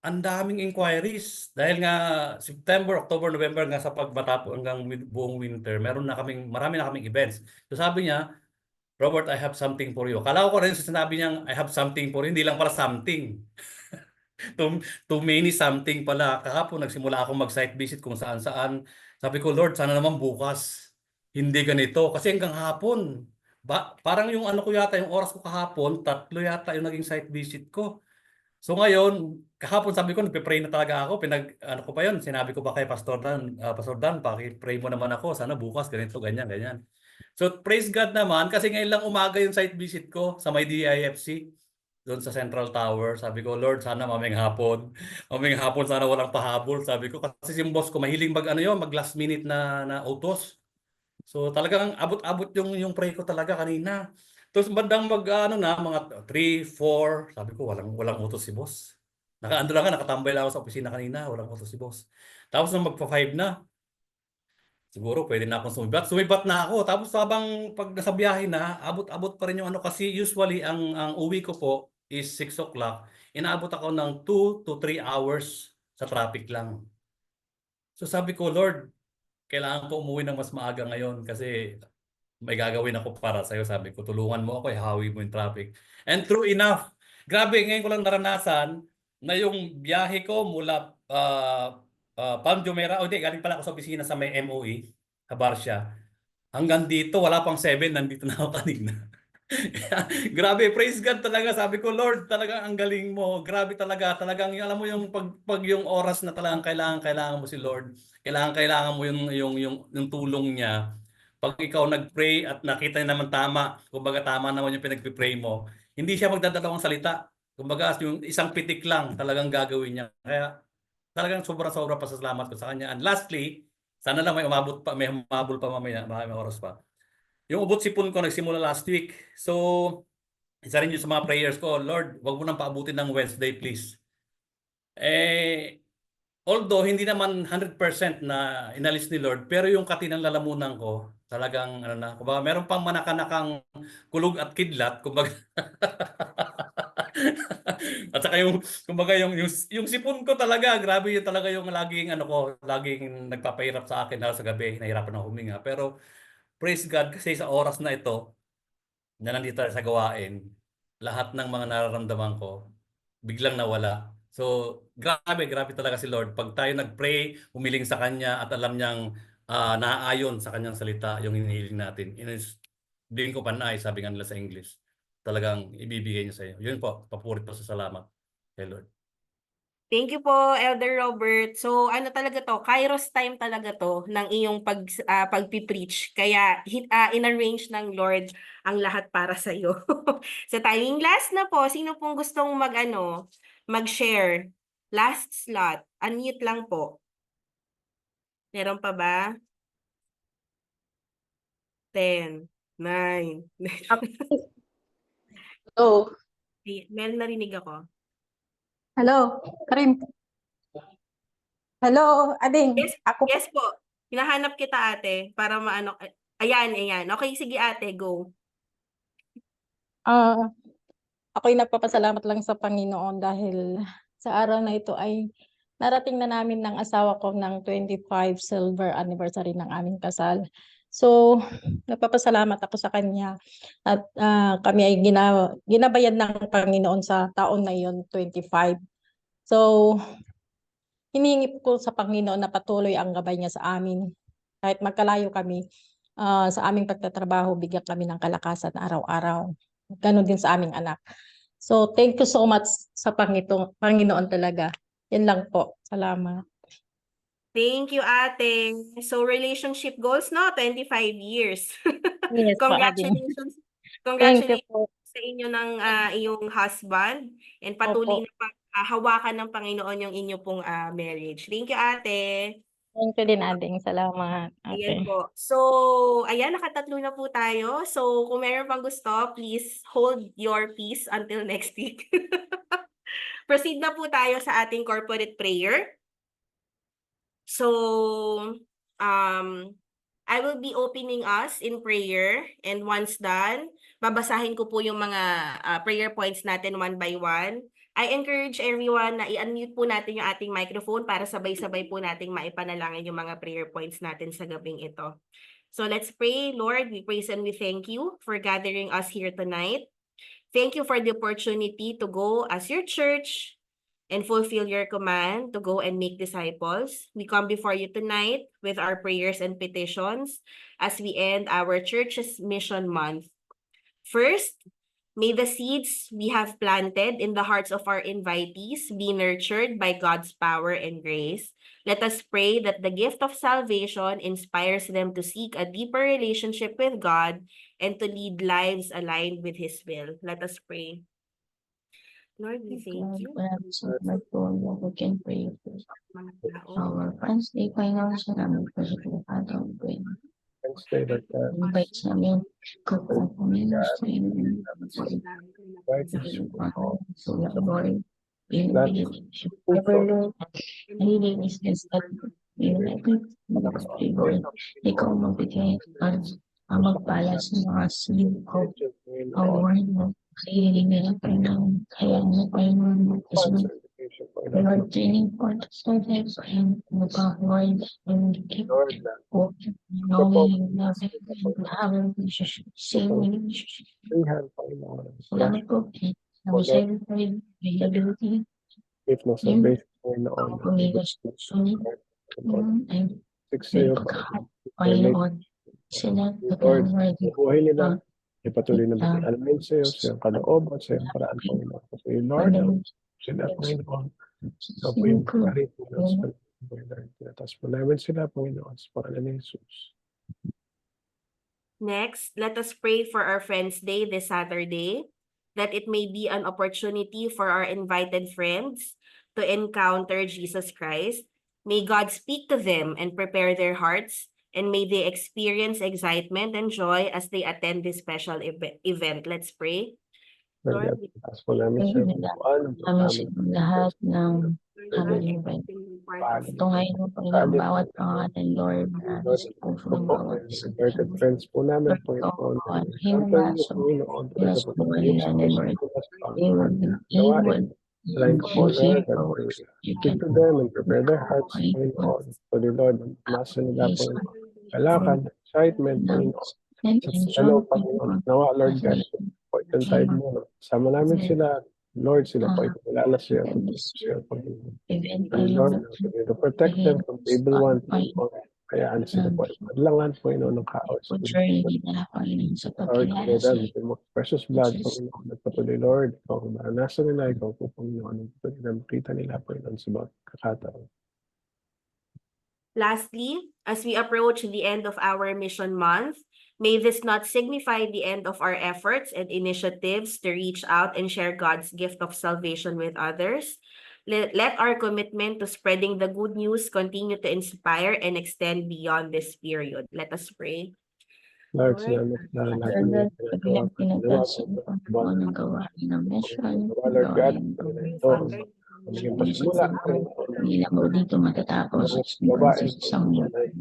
ang daming inquiries dahil nga September, October, November nga sa pagmatapos hanggang buong winter, marami na kaming events. So sabi niya, Robert, I have something for you. Akala ko rin sa sinabi niyang I have something for you, hindi lang pala something. Too many something pala. Kahapon nagsimula akong mag-site visit kung saan-saan. Sabi ko, Lord, sana naman bukas. Hindi ganito. Kasi hanggang hapon. Parang yung ko yata, yung oras ko kahapon, 3 yata yung naging site visit ko. So ngayon, kahapon sabi ko, nagpe-pray na talaga ako. Ko pa yun, sinabi ko pa kay Pastor Dan, paki-pray mo naman ako. Sana bukas, ganito, ganyan, ganyan. So praise God naman, kasi ngayon lang umaga yung site visit ko sa may DIFC, doon sa Central Tower. Sabi ko, Lord, sana mamayang hapon. Mamayang hapon, sana walang pahabol. Sabi ko, kasi yung boss ko, mahiling mag last minute na utos. So talagang abot-abot yung pray ko talaga kanina. Tapos bandang mga 3, 4, sabi ko walang utos si boss. Nakaando lang nakatambay lang ako sa opisina kanina, walang utos si boss. Tapos nung magpa-5 na, siguro pwede na akong sumibat. Sumibat na ako. Tapos habang pag nasa biyahe na, abot-abot pa rin yung kasi usually ang uwi ko po is 6 o'clock. Inaabot ako ng 2 to 3 hours sa traffic lang. So sabi ko, Lord, kailangan ko umuwi ng mas maaga ngayon kasi may gagawin ako para sa'yo. Sabi ko, tulungan mo ako, ihawi mo yung traffic. And true enough, grabe, ngayon ko lang naranasan na yung biyahe ko mula Palm Jumeirah, hindi, galing pala ako sa opisina sa may MOE, sa Barcia. Hanggang dito, wala pang 7, nandito na ako kanina. Grabe, praise God talaga. Sabi ko, Lord, talagang ang galing mo. Grabe talaga. Talagang, alam mo yung pag yung oras na talagang kailangan mo si Lord. Kailangan mo yung tulong niya. Pag ikaw nag-pray at nakita niya naman tama, kumbaga tama naman yung pinag-pray mo, hindi siya magdadalawang salita. Kumbaga, yung isang pitik lang talagang gagawin niya. Kaya talagang sobra-sobra pasasalamat ko sa kanya. And lastly, sana lang may humabol pa mamaya, may oras pa. Yung ubot sipon ko nagsimula last week. So, isa rin yung sa mga prayers ko, Lord, wag mo nang paabutin ng Wednesday, please. Although hindi naman 100% na inalis ni Lord, pero yung katinang lalamunan ko, talagang kumbaga meron pang manakanakang kulog at kidlat, kumbaga At saka yung, kumbaga yung sipon ko talaga, grabe yun talaga yung laging ano ko, laging nagpapahirap sa akin na sa gabi, nahirapan ako huminga. Pero praise God kasi sa oras na ito, na nandito tayo sa gawain, lahat ng mga nararamdaman ko, biglang nawala. So, grabe talaga si Lord. Pag tayo nag-pray, humiling sa Kanya at alam niyang naaayon sa Kanyang salita yung hinihiling natin. Hindi ko panay, sabi nga nila sa English. Talagang ibibigay niya sa iyo. Yun po, papuri po sa salamat kay Lord. Thank you po, Elder Robert. So, ano talaga to? Kairos time talaga to ng iyong pagpipreach. Kaya, in-arrange ng Lord ang lahat para sa iyo. Sa timing last na po, sino pong gustong mag-share? Last slot. Unmute lang po. Meron pa ba? 10, 9. Hello. Meron narinig ako. Hello, Karim. Hello, Ading. Yes, Ako po. yes po. Hinahanap kita, ate, para maano. Ayan, ayan. Okay, sige ate, go. ah Ako'y nagpapasalamat lang sa Panginoon dahil sa araw na ito ay narating na namin ng asawa ko ng 25 silver anniversary ng aming kasal. So, nagpapasalamat ako sa kanya at kami ay ginabayad ng Panginoon sa taon na iyon, 25. So, hinihingi ko sa Panginoon na patuloy ang gabay niya sa amin. Kahit magkalayo kami, sa aming pagtatrabaho, bigyan kami ng kalakasan araw-araw. Ganon din sa aming anak. So, thank you so much sa Panginoon talaga. Yan lang po. Salamat. Thank you, ate. So, relationship goals, no? 25 years. Yes po, Ading. Congratulations. Thank you Congratulations po. sa inyo ng iyong husband and Opo. patuloy na hawakan ng Panginoon yung inyo pong marriage. Thank you, ate. Thank you din, Ading. Salamat. Ayan Okay. po. So, ayan, nakatatlo na po tayo. So, kung meron pang gusto, please hold your peace until next week. Proceed na po tayo sa ating corporate prayer. So, I will be opening us in prayer, and once done, babasahin ko po yung mga prayer points natin one by one. I encourage everyone na i-unmute po natin yung ating microphone para sabay-sabay po nating maipanalangin yung mga prayer points natin sa gabing ito. So let's pray. Lord, we praise and we thank you for gathering us here tonight. Thank you for the opportunity to go as your church and fulfill your command to go and make disciples. We come before you tonight with our prayers and petitions as we end our church's mission month. First, may the seeds we have planted in the hearts of our invitees be nurtured by God's power and grace. Let us pray that the gift of salvation inspires them to seek a deeper relationship with God and to lead lives aligned with His will. Let us pray. Lord, we thank you. We can pray for Mga tao. our friends. Di Panginoon sa namin po sa Father, we invite sa amin kung kami sa inyo sa Lord. Never Lord, healing is this that malakas Lord. Ikaw magbigay at magpala sa mga sin ko. Award mo. Healing nila Panginoon. Kaya mo Panginoon Lord, training for the students and Lord, and keep knowing nothing and having relationship, same relationship. Salamat po. Namin sa iyo po yung availability. Ang pumigas sunod. And may pagkahat. Panginoon. Sila. Buhay nila. Ipatuloy na mag-alamin sa iyo, sa iyong kalooban, sa iyong paraan, Panginoon. Sa iyo, Lord, sila, Panginoon. Ikaw po yung kahit po ng Pinatas po namin sila, Panginoon, sa pangalan ni Jesus. Next, let us pray for our Friends' Day this Saturday, that it may be an opportunity for our invited friends to encounter Jesus Christ. May God speak to them and prepare their hearts, and may they experience excitement and joy as they attend this special event. Let's pray. Lord, we Pinatas po namin sa iyo, Kami sa lahat ng aming event. Ito ngayon po ng bawat pangalan, Lord, na sa puso ng bawat isa. invited friends po namin, Panginoon. Himla sa Pinas po nila ni Lord. They will be able Salain ko po, Lord, that You speak can to them and prepare their hearts, Okay. Panginoon. So, Lord, nasa nila po yung kalakad, excitement, Panginoon. and Sa enjoy hello, Panginoon. Nawa, Lord God, po itong time mo. Sama namin sila, Lord, sila po ipakilala siya. Siya, Panginoon. event And Lord, continue to protect them from the evil one, Panginoon. Kayaan sila po ipadlangan, Panginoon, ng kaos. Portray nila Panginoon sa Lord, pagkilala kaya sa with your most precious blood, Panginoon, nagpatuloy, Lord, ikaw ang maranasan nila, ikaw po, Panginoon, ang patuloy na makita nila, Panginoon, sa mga kakataon. Lastly, as we approach the end of our mission month, may this not signify the end of our efforts and initiatives to reach out and share God's gift of salvation with others. Let our commitment to spreading the good news continue to inspire and extend beyond this period. Let us pray. Lord, Lord, salamat na lahat ng Lord, ginagawa. kabilang pinagdasal Salamat ko ng gawain ng mission, Lord God, gawain ng ito, maging pasimula, Hindi lang mo dito matatapos at babae, isang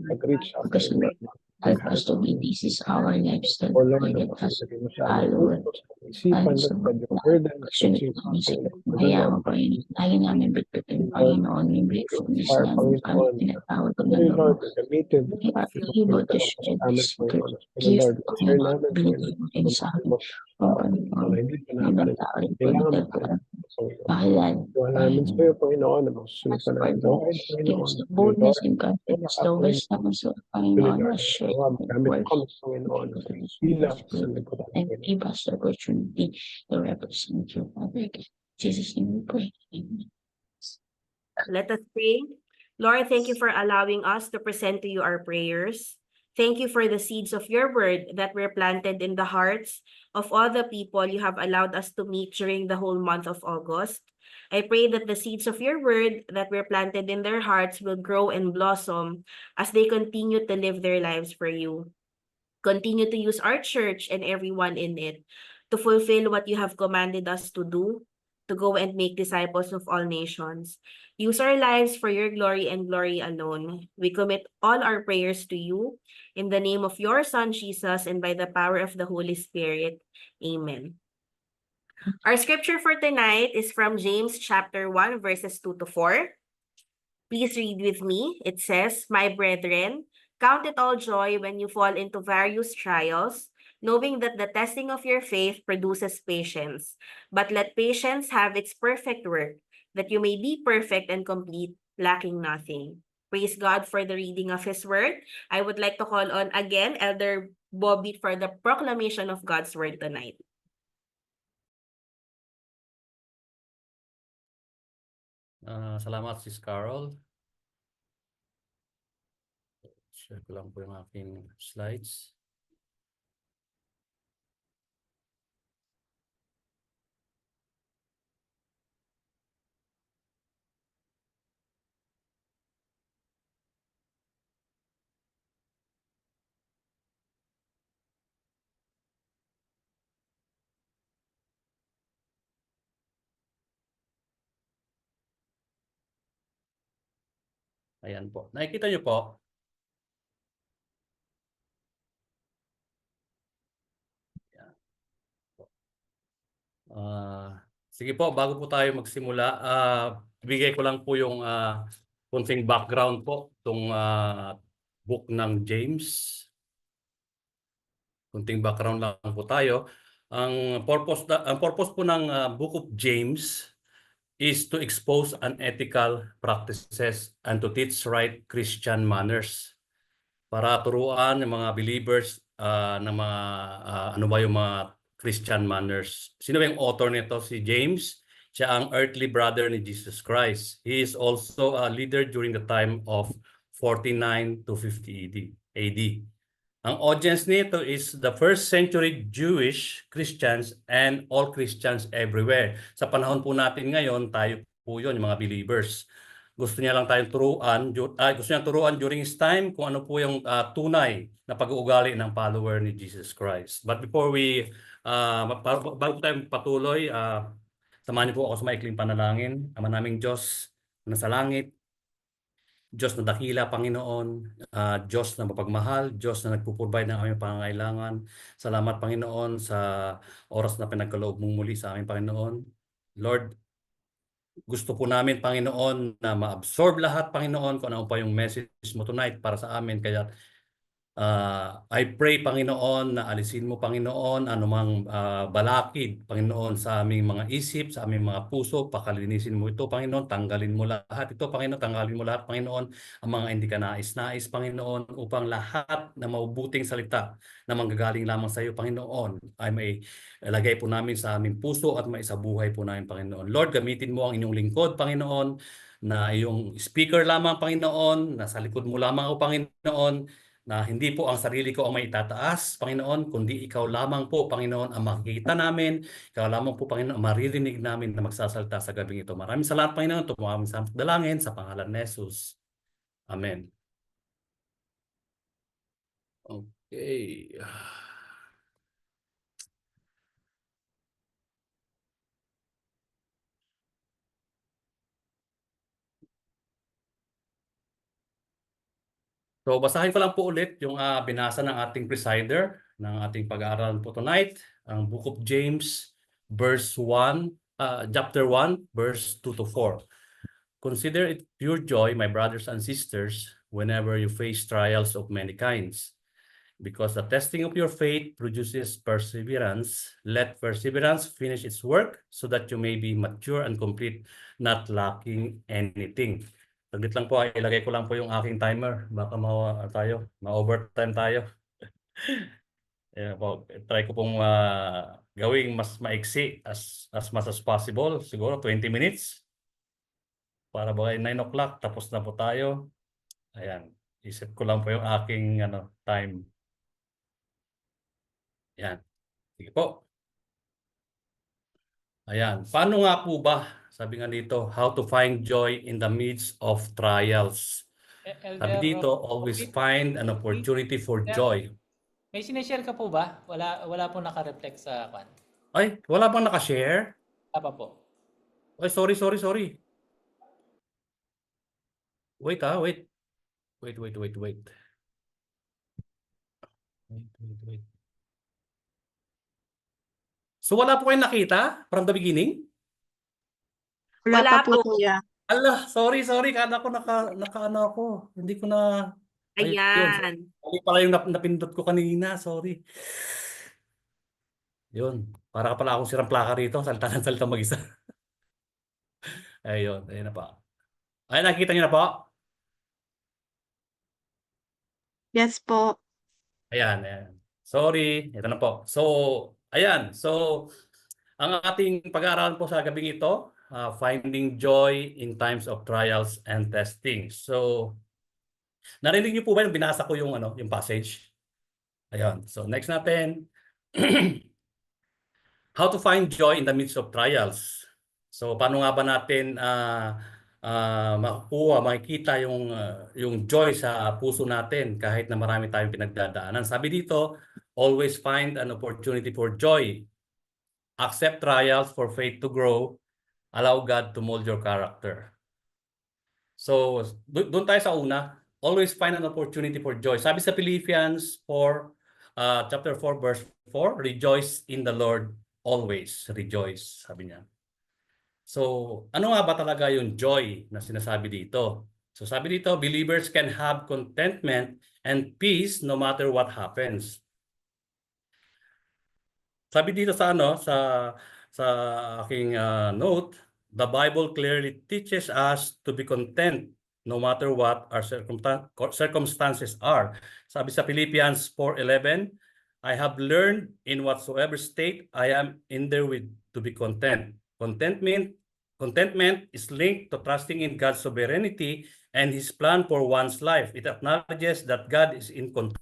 mag-reach out Because kayo. Lord, help us to be this is our lifestyle. O Lord, Let us napakasagin mo sa aming follow it. puso, sa isipan, Lord God, yung burden, Sunod namin sa kaya mo pa yun. Lagi namin bitbitin, Panginoon, yung gratefulness fire, namin. Kami Panginoon. tinatawag ko na Pray, Lord. Lord, gamitin. We are able to share this Panginoon. gift, Lord, share Panginoon, namin, binigay mo kayo sa amin. Panginoon, hindi pa may mga nakakalit. tao rin po Kailangan na mo tayo, Panginoon. pakilala. Gawa namin sa iyo, Panginoon, na masusunod ka namin gawain, Give Panginoon. us the boldness and confidence to Panginoon, always naman sa Panginoon na share gawa, the magamit word. kami, Panginoon. Bilang sa nagkutang, And Panginoon. give us the opportunity to represent you, Father. In Jesus' name we pray. Amen. let us pray. Lord, thank you for allowing us to present to you our prayers. Thank you for the seeds of your word that were planted in the hearts of all the people you have allowed us to meet during the whole month of August. I pray that the seeds of your word that were planted in their hearts will grow and blossom as they continue to live their lives for you. Continue to use our church and everyone in it to fulfill what you have commanded us to do, to go and make disciples of all nations. Use our lives for your glory and glory alone. We commit all our prayers to you in the name of your Son, Jesus, and by the power of the Holy Spirit. Amen. Our scripture for tonight is from James chapter 1, verses 2 to 4. Please read with me. It says, "My brethren, count it all joy when you fall into various trials, knowing that the testing of your faith produces patience. But let patience have its perfect work, that you may be perfect and complete, lacking nothing." Praise God for the reading of His Word. I would like to call on again Elder Bobby for the proclamation of God's Word tonight. Salamat, Sis Carol. Share ko lang po yung aking slides. Ayan po. Nakikita niyo po? Sige po, bago po tayo magsimula, bigay ko lang po yung konting background po itong book ng James. Konting background lang po tayo. Ang purpose po ng Book of James is to expose unethical practices and to teach right Christian manners. Para turuan ng mga believers ng mga ano ba yung mga Christian manners. Sino ba yung author nito? Si James. Siya ang earthly brother ni Jesus Christ. He is also a leader during the time of 49 to 50 AD. Ang audience nito is the first century Jewish Christians and all Christians everywhere. Sa panahon po natin ngayon, tayo po yun, yung mga believers. Gusto niya lang tayong gusto niya turuan during his time kung ano po yung tunay na pag-uugali ng follower ni Jesus Christ. But before bago tayo patuloy, samahan niyo po ako sa maikling panalangin. Ama naming Diyos na sa langit, Diyos na dakila, Panginoon, Diyos na mapagmahal, Diyos na nagpuprovide ng aming pangangailangan. Salamat, Panginoon, sa oras na pinagkaloob mong muli sa aming Panginoon. Lord, Gusto po namin, Panginoon, na ma-absorb lahat, Panginoon, kung ano pa yung message mo tonight para sa amin. Kaya I pray, Panginoon, na alisin mo, Panginoon, anumang balakid, Panginoon, sa aming mga isip, sa aming mga puso, pakalinisin mo ito, Panginoon, tanggalin mo lahat ito, Panginoon, tanggalin mo lahat, Panginoon, ang mga hindi ka nais-nais, Panginoon, upang lahat na mabubuting salita na manggagaling lamang sa iyo, Panginoon, ay may lagay po namin sa aming puso at maisabuhay po namin, Panginoon. Lord, gamitin mo ang inyong lingkod, Panginoon, na iyong speaker lamang, Panginoon, na sa likod mo lamang ako, Panginoon, na hindi po ang sarili ko ang may itataas, Panginoon, kundi ikaw lamang po, Panginoon, ang makikita namin, ikaw lamang po, Panginoon, ang maririnig namin na magsasalita sa gabing ito. Maraming salamat, Panginoon, tumawag sa dalangin sa pangalan ni Jesus. Amen. Okay. So basahin ko lang po ulit yung binasa ng ating presider ng ating pag-aaral po tonight, ang Book of James, chapter 1, verse 2 to 4. Consider it pure joy, my brothers and sisters, whenever you face trials of many kinds, because the testing of your faith produces perseverance. Let perseverance finish its work so that you may be mature and complete, not lacking anything. Saglit lang po, ilagay ko lang po yung aking timer. Baka ma-overtime tayo. Po, try ko pong gawing mas maiksi as much as possible. Siguro 20 minutes. Para ba 9 o'clock, tapos na po tayo. Ayan. Isip ko lang po yung aking time. Ayan. Sige po. Ayan. Paano nga po ba, sabi nga dito, how to find joy in the midst of trials? Sabi dito, always find an opportunity for joy. May sinishare ka po ba? Wala po naka-reflect sa kwan. Ay, wala bang naka-share? Apa po? Ay, sorry. Wait. Wait. So wala po kayong nakita from the beginning? Wala po. kuya. Allah, sorry. Kala ko naka ako. Hindi ko na. Ayan. Mali pala yung napindot ko kanina. Sorry. Yun. Para pala akong sirang plaka rito. Salta mag-isa. Ayun na pa. Ay, nakita niyo na po? Yes po. Ayan. Sorry. Ito na po. So, ayan. So, ang ating pag-aaralan po sa gabing ito, finding joy in times of trials and testing. So, narinig niyo po ba yung binasa ko yung passage? Ayan. So, next natin. How to find joy in the midst of trials. So, paano nga ba natin makikita yung joy sa puso natin kahit na marami tayong pinagdadaanan. Sabi dito, always find an opportunity for joy. Accept trials for faith to grow. Allow God to mold your character. So, doon tayo sa una. Always find an opportunity for joy. Sabi sa Philippians 4, chapter 4, verse 4, rejoice in the Lord always. Rejoice, sabi niya. So, ano nga ba talaga yung joy na sinasabi dito? So, sabi dito, believers can have contentment and peace no matter what happens. Sabi dito sa aking note, the Bible clearly teaches us to be content no matter what our circumstances are. Sabi sa Philippians 4:11, I have learned in whatsoever state I am in therewith to be content. Contentment is linked to trusting in God's sovereignty and His plan for one's life. It acknowledges that God is in control.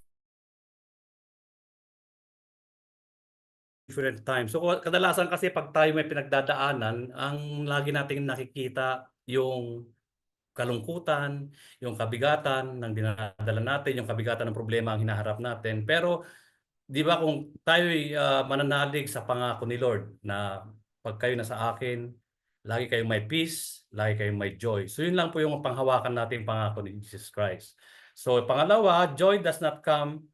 Different times. So kadalasan kasi pag tayo may pinagdadaanan, ang lagi nating nakikita yung kalungkutan, yung kabigatan ng dinadala natin, yung kabigatan ng problema ang hinaharap natin. Pero di ba kung tayo'y mananalig sa pangako ni Lord na pag kayo nasa akin, lagi kayong may peace, lagi kayong may joy. So yun lang po yung panghawakan natin pangako ni Jesus Christ. So pangalawa, joy does not come,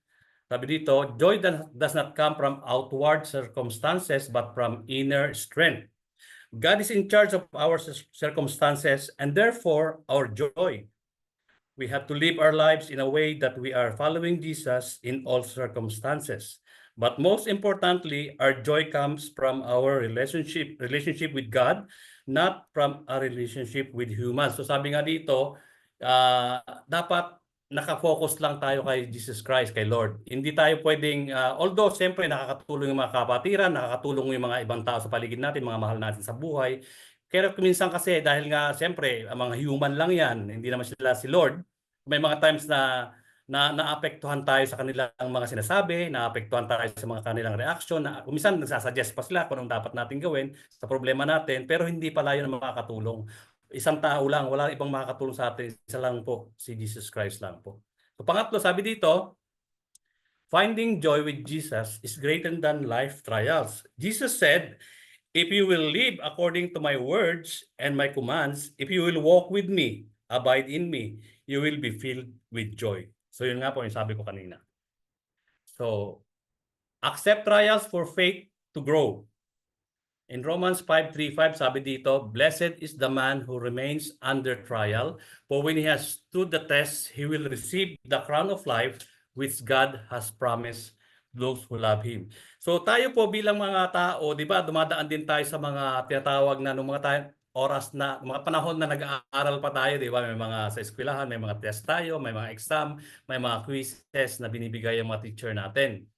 sabi dito, joy does not come from outward circumstances but from inner strength. God is in charge of our circumstances and therefore our joy. We have to live our lives in a way that we are following Jesus in all circumstances. But most importantly, our joy comes from our relationship with God, not from a relationship with humans. So sabi nga dito, dapat nakafocus lang tayo kay Jesus Christ, kay Lord. Hindi tayo pwedeng, although siyempre nakakatulong yung mga kapatiran, nakakatulong yung mga ibang tao sa paligid natin, mga mahal natin sa buhay. Kaya minsan kasi dahil nga siyempre ang mga human lang yan, hindi naman sila si Lord. May mga times na naapektuhan tayo sa kanilang mga sinasabi, naapektuhan tayo sa mga kanilang reaction, na minsan nagsasuggest pa sila kung anong dapat natin gawin sa problema natin, pero hindi pala yun ang makakatulong. Isang tao lang, wala ibang makakatulong sa atin, isa lang po, si Jesus Christ lang po. So pangatlo, sabi dito, finding joy with Jesus is greater than life trials. Jesus said, if you will live according to my words and my commands, if you will walk with me, abide in me, you will be filled with joy. So yun nga po yung sabi ko kanina. So, accept trials for faith to grow. In Romans 5:3-5, sabi dito, blessed is the man who remains under trial, for when he has stood the test, he will receive the crown of life which God has promised those who love Him. So tayo po bilang mga tao, di ba, dumadaan din tayo sa mga tinatawag na nung mga oras na, mga panahon na nag-aaral pa tayo, di ba, may mga sa eskwelahan, may mga test tayo, may mga exam, may mga quizzes na binibigay yung mga teacher natin.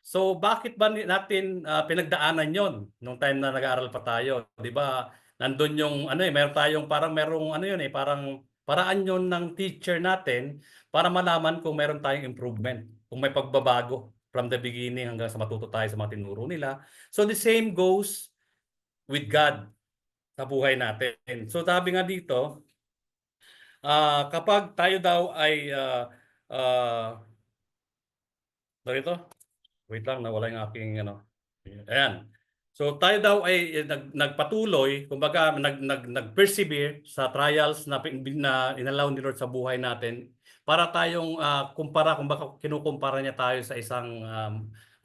So bakit ba natin pinagdaanan yon nung time na nag-aaral pa tayo? 'Di ba? Nandun yung meron tayong parang merong parang paraan yon ng teacher natin para malaman kung meron tayong improvement, kung may pagbabago from the beginning hanggang sa matuto tayo sa mga tinuro nila. So the same goes with God sa buhay natin. So sabi nga dito, kapag tayo daw ay wait lang, nawala yung aking Ayan. So tayo daw ay nagpatuloy, kumbaga nag-persevere sa trials na inallow ni Lord sa buhay natin para tayong kumpara, kumbaga kinukumpara niya tayo sa isang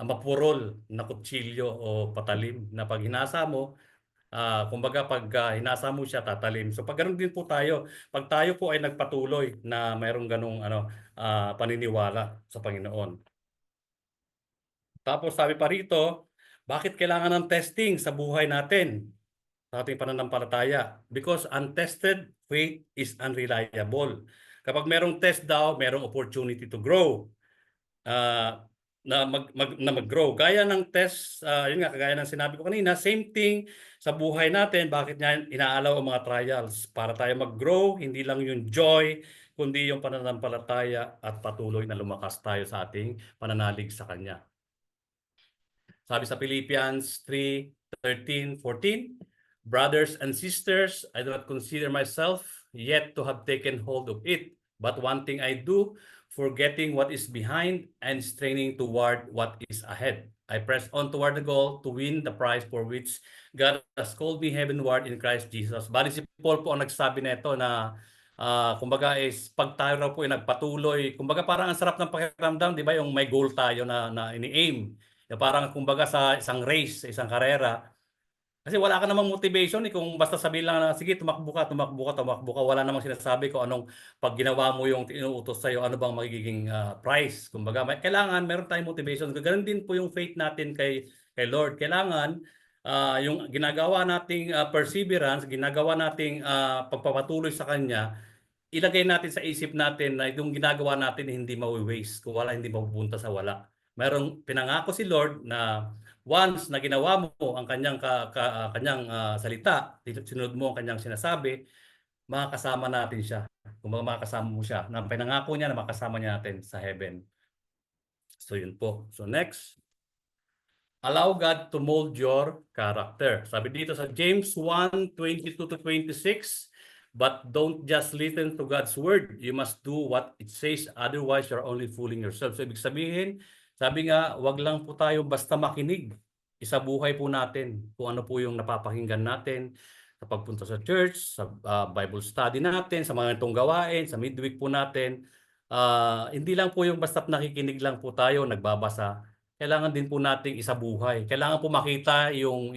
mapurol na kutsilyo o patalim na pag hinasa mo, kumbaga pag hinasa mo siya, tatalim. So pag ganun din po tayo, pag tayo po ay nagpatuloy na mayroong ganung paniniwala sa Panginoon. Tapos sabi pa rito, bakit kailangan ng testing sa buhay natin, sa ating pananampalataya? Because untested faith is unreliable. Kapag merong test daw, merong opportunity to grow. Na mag-grow. Gaya ng test, yun nga, kagaya ng sinabi ko kanina, same thing sa buhay natin. Bakit niya inaalaw ang mga trials? Para tayo mag-grow, hindi lang yung joy, kundi yung pananampalataya at patuloy na lumakas tayo sa ating pananalig sa Kanya. Sabi sa Philippians 3:13-14, brothers and sisters, I do not consider myself yet to have taken hold of it, but one thing I do, forgetting what is behind and straining toward what is ahead. I press on toward the goal to win the prize for which God has called me heavenward in Christ Jesus. Bali si Paul po ang nagsabi nito na kumbaga is pag tayo raw po ay nagpatuloy, kumbaga parang ang sarap ng pakiramdam, di ba, yung may goal tayo na ini-aim. Parang kumbaga sa isang race, sa isang karera. Kasi wala ka namang motivation kung basta sabihin lang na sige, tumakbo ka. Wala namang sinasabi kung anong pag ginawa mo yung inuutos sa'yo, ano bang magiging prize. Kumbaga, kailangan meron tayong motivation. Ganun din po yung faith natin kay Lord. Kailangan yung ginagawa nating perseverance, ginagawa nating pagpapatuloy sa Kanya, ilagay natin sa isip natin na yung ginagawa natin hindi mawi-waste. Kung wala, hindi mapupunta sa wala. Merong pinangako si Lord na once na ginawa mo ang kanyang salita, sinunod mo ang kanyang sinasabi, makakasama natin siya. Kung makakasama mo siya, na pinangako niya na makasama niya natin sa heaven. So yun po. So next, allow God to mold your character. Sabi dito sa James 1:22-26, but don't just listen to God's word. You must do what it says, otherwise you're only fooling yourself. So ibig sabihin, sabi nga, wag lang po tayo basta makinig. Isabuhay po natin kung ano po yung napapakinggan natin sa pagpunta sa church, sa Bible study natin, sa mga itong gawain, sa midweek po natin. Hindi lang po yung basta't nakikinig lang po tayo, nagbabasa. kailangan din po nating isabuhay. Kailangan po makita yung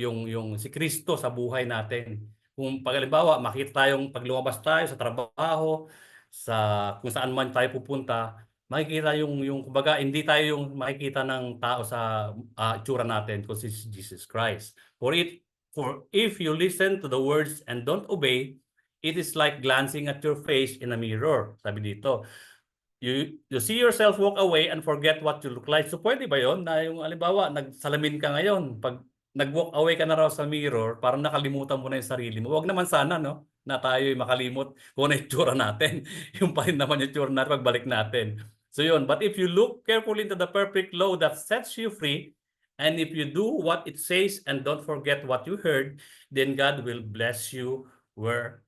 si Kristo sa buhay natin. Kung halimbawa, makita tayong pag lumabas tayo sa trabaho, sa kung saan man tayo pupunta, makikita yung kumbaga hindi tayo yung makikita ng tao sa itsura natin kung si Jesus Christ. For if you listen to the words and don't obey, it is like glancing at your face in a mirror. Sabi dito, you see yourself walk away and forget what you look like. So pwede ba yon na yung halimbawa, nagsalamin ka ngayon, pag nag-walk away ka na raw sa mirror, parang nakalimutan mo na yung sarili mo. Huwag naman sana, no? Na tayo'y makalimot kung ano yung tsura natin. Yung pa rin naman yung tsura natin pagbalik natin. So yun, but if you look carefully into the perfect law that sets you free, and if you do what it says and don't forget what you heard, then God will bless you for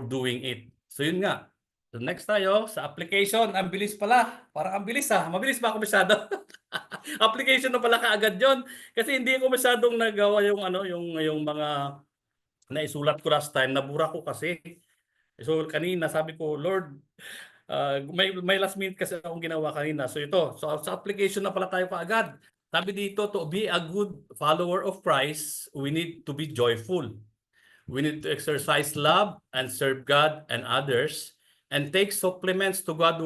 doing it. So yun nga. So next tayo sa application. Ang bilis pala. Parang ang bilis ha. Mabilis ba ako masyado? Application na pala kaagad yon. Kasi hindi ko masyadong nagawa yung yung mga naisulat ko last time. Nabura ko kasi. So kanina sabi ko, Lord, may last minute kasi akong ginawa kanina. So ito, so sa application na pala tayo kaagad. Sabi dito, to be a good follower of Christ, we need to be joyful. We need to exercise love and serve God and others, and take supplements to God's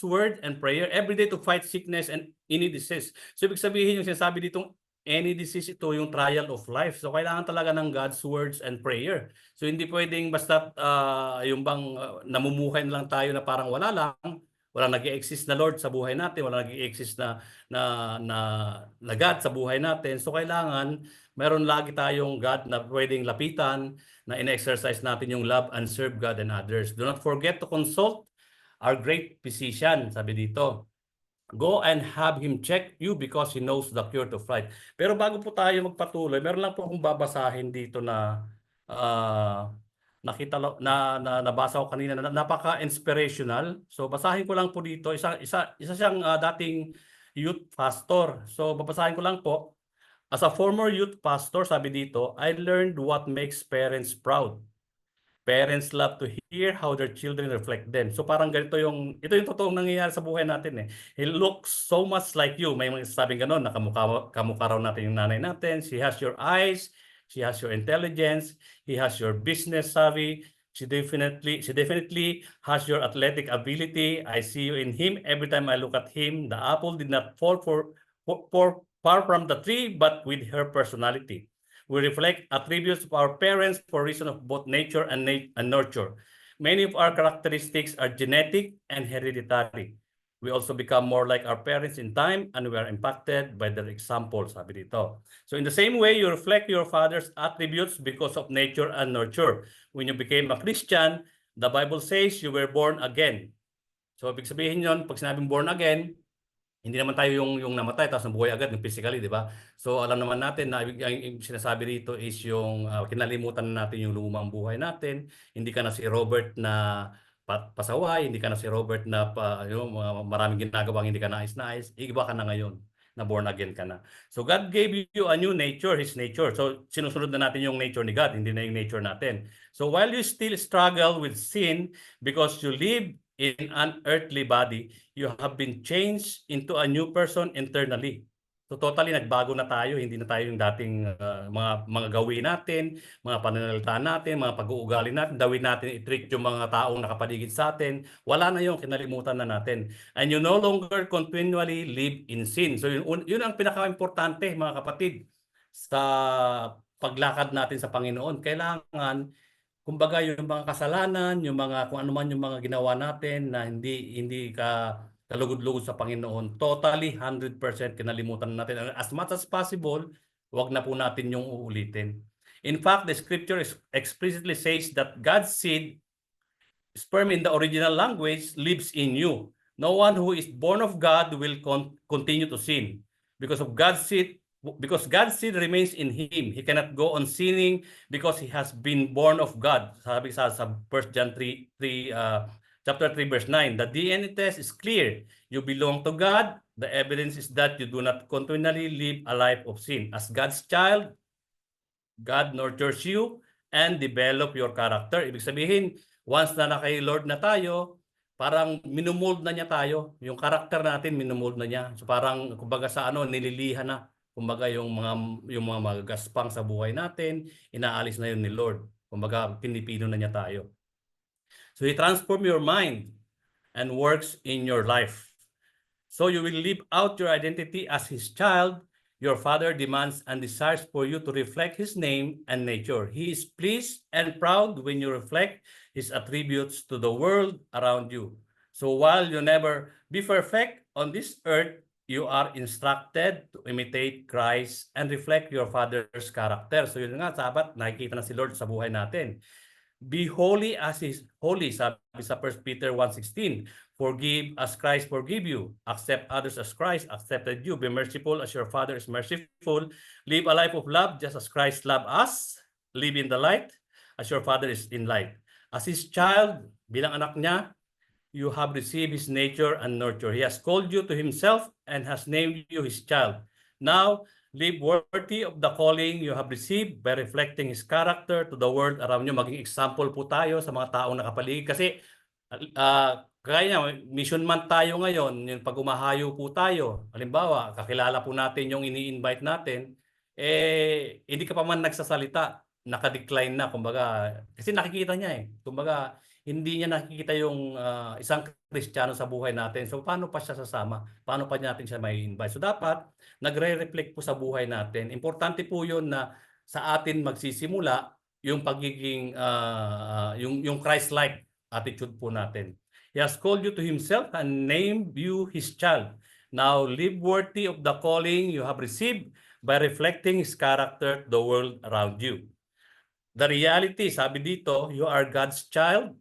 word and prayer every day to fight sickness and any disease. So ibig sabihin yung sinasabi ditong any disease, ito yung trial of life. So kailangan talaga ng God's words and prayer. So hindi pwedeng basta yung bang namumuhay na lang tayo na parang wala lang. Walang nag-i-exist na Lord sa buhay natin, walang nag-i-exist na God sa buhay natin. So kailangan meron lagi tayong God na pwedeng lapitan, na in-exercise natin yung love and serve God and others. Do not forget to consult our great physician, sabi dito. Go and have him check you because he knows the cure to flight. Pero bago po tayo magpatuloy, meron lang po akong babasahin dito na nabasa ko kanina na napaka-inspirational. So basahin ko lang po dito. Isa siyang dating youth pastor. So babasahin ko lang po. As a former youth pastor, sabi dito, I learned what makes parents proud. Parents love to hear how their children reflect them. So parang ito yung totoong nangyayari sa buhay natin eh. He looks so much like you. May mga sabing gano'n na kamukha raw natin yung nanay natin. She has your eyes, she has your intelligence, he has your business savvy. She definitely has your athletic ability. I see you in him every time I look at him. The apple did not fall far from the tree, but with her personality. We reflect attributes of our parents for reason of both nature and nurture. Many of our characteristics are genetic and hereditary. We also become more like our parents in time, and we are impacted by their example, sabi dito. So in the same way, you reflect your father's attributes because of nature and nurture. When you became a Christian, the Bible says you were born again. So ibig sabihin yun, pag sinabing born again, hindi naman tayo yung namatay tapos nabuhay agad ng physically, di ba? So alam naman natin na yung sinasabi rito is yung kinalimutan na natin yung lumang buhay natin. Hindi ka na si Robert na pasaway, hindi ka na si Robert na maraming ginagawang hindi ka nais-nais. Iba ka na ngayon na born again ka na. So God gave you a new nature, His nature. So sinusunod na natin yung nature ni God, hindi na yung nature natin. So while you still struggle with sin because you live in an earthly body, you have been changed into a new person internally. So totally nagbago na tayo, hindi na tayo yung dating mga gawin natin, mga pananalita natin, mga pag-uugali natin, dawin natin i-treat yung mga taong nakapaligid sa atin. Wala na yung kinalimutan na natin. And you no longer continually live in sin. So yun ang pinaka-importante mga kapatid sa paglakad natin sa Panginoon. Kailangan kumbaga yung mga kasalanan, yung mga kung ano man yung mga ginawa natin na hindi ka kalugod-lugod sa Panginoon, totally 100% kinalimutan natin. As much as possible, wag na po natin yung uulitin. In fact, the scripture explicitly says that God's seed, sperm in the original language, lives in you. No one who is born of God will continue to sin. Because God's seed remains in him. He cannot go on sinning because he has been born of God. Sabi sa 1 John 3, chapter 3, verse 9. The DNA test is clear. You belong to God. The evidence is that you do not continually live a life of sin. As God's child, God nurtures you and develop your character. Ibig sabihin, once na kay Lord na tayo, parang minumold na niya tayo. Yung karakter natin minumold na niya. So parang kumbaga sa ano nililihan na. Kumbaga yung mga magagaspang sa buhay natin, inaalis na yun ni Lord. Kumbaga pinipino na niya tayo. So He transform your mind and works in your life. So you will live out your identity as His child. Your Father demands and desires for you to reflect His name and nature. He is pleased and proud when you reflect His attributes to the world around you. So while you never be perfect on this earth, you are instructed to imitate Christ and reflect your Father's character. So yun nga, sabat, nakikita na si Lord sa buhay natin. Be holy as He is holy, sabi sa 1 Peter 1:16. Forgive as Christ forgive you. Accept others as Christ accepted you. Be merciful as your Father is merciful. Live a life of love just as Christ loved us. Live in the light as your Father is in light. As His child, bilang anak niya, you have received His nature and nurture. He has called you to Himself and has named you His child. Now, live worthy of the calling you have received by reflecting His character to the world around you. Maging example po tayo sa mga taong nakapaligid. Kasi, kaya niya, mission month tayo ngayon, yung pag umahayo po tayo, halimbawa, kakilala po natin yung ini-invite natin, hindi ka pa man nagsasalita, naka-decline na, kumbaga, kasi nakikita niya kumbaga, hindi niya nakikita yung isang Kristiyano sa buhay natin. So, paano pa siya sasama? Paano pa natin siya may invite? So, dapat, nagre-reflect po sa buhay natin. Importante po yun na sa atin magsisimula yung pagiging, yung Christ-like attitude po natin. He has called you to Himself and named you His child. Now live worthy of the calling you have received by reflecting His character to the world around you. The reality, sabi dito, you are God's child.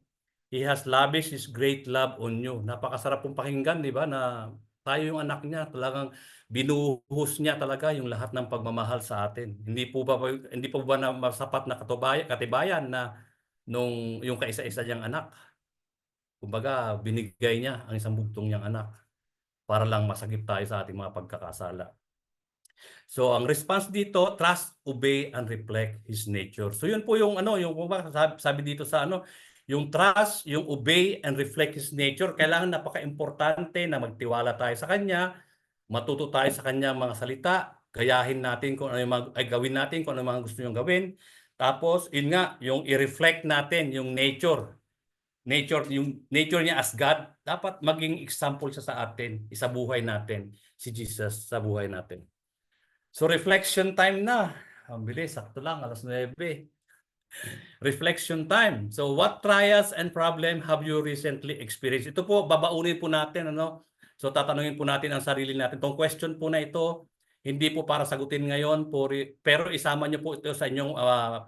He has lavished His great love on you. Napakasarap pong pakinggan, di ba, na tayo yung anak niya. Talagang binuhos niya talaga yung lahat ng pagmamahal sa atin. Hindi po ba na masapat na katibayan na yung kaisa-isa niyang anak? Kumbaga, binigay niya ang isang bugtong niyang anak para lang masagip tayo sa ating mga pagkakasala. So, ang response dito, trust, obey, and reflect His nature. So, yun po yung sabi dito sa yung trust, yung obey, and reflect His nature. Kailangan napaka-importante na magtiwala tayo sa Kanya, matuto tayo sa Kanya mga salita, gayahin natin kung ano gawin natin kung ano mga gusto niyong gawin. Tapos, yun nga, yung i-reflect natin yung nature, yung nature niya as God, dapat maging example siya sa atin, sa buhay natin, si Jesus sa buhay natin. So reflection time na. Ang bilis, sakto lang, 9:00. Reflection time. So what trials and problem have you recently experienced? Ito po, babaunin po natin, So tatanungin po natin ang sarili natin. Itong question po na ito, hindi po para sagutin ngayon, pero isama niyo po ito sa inyong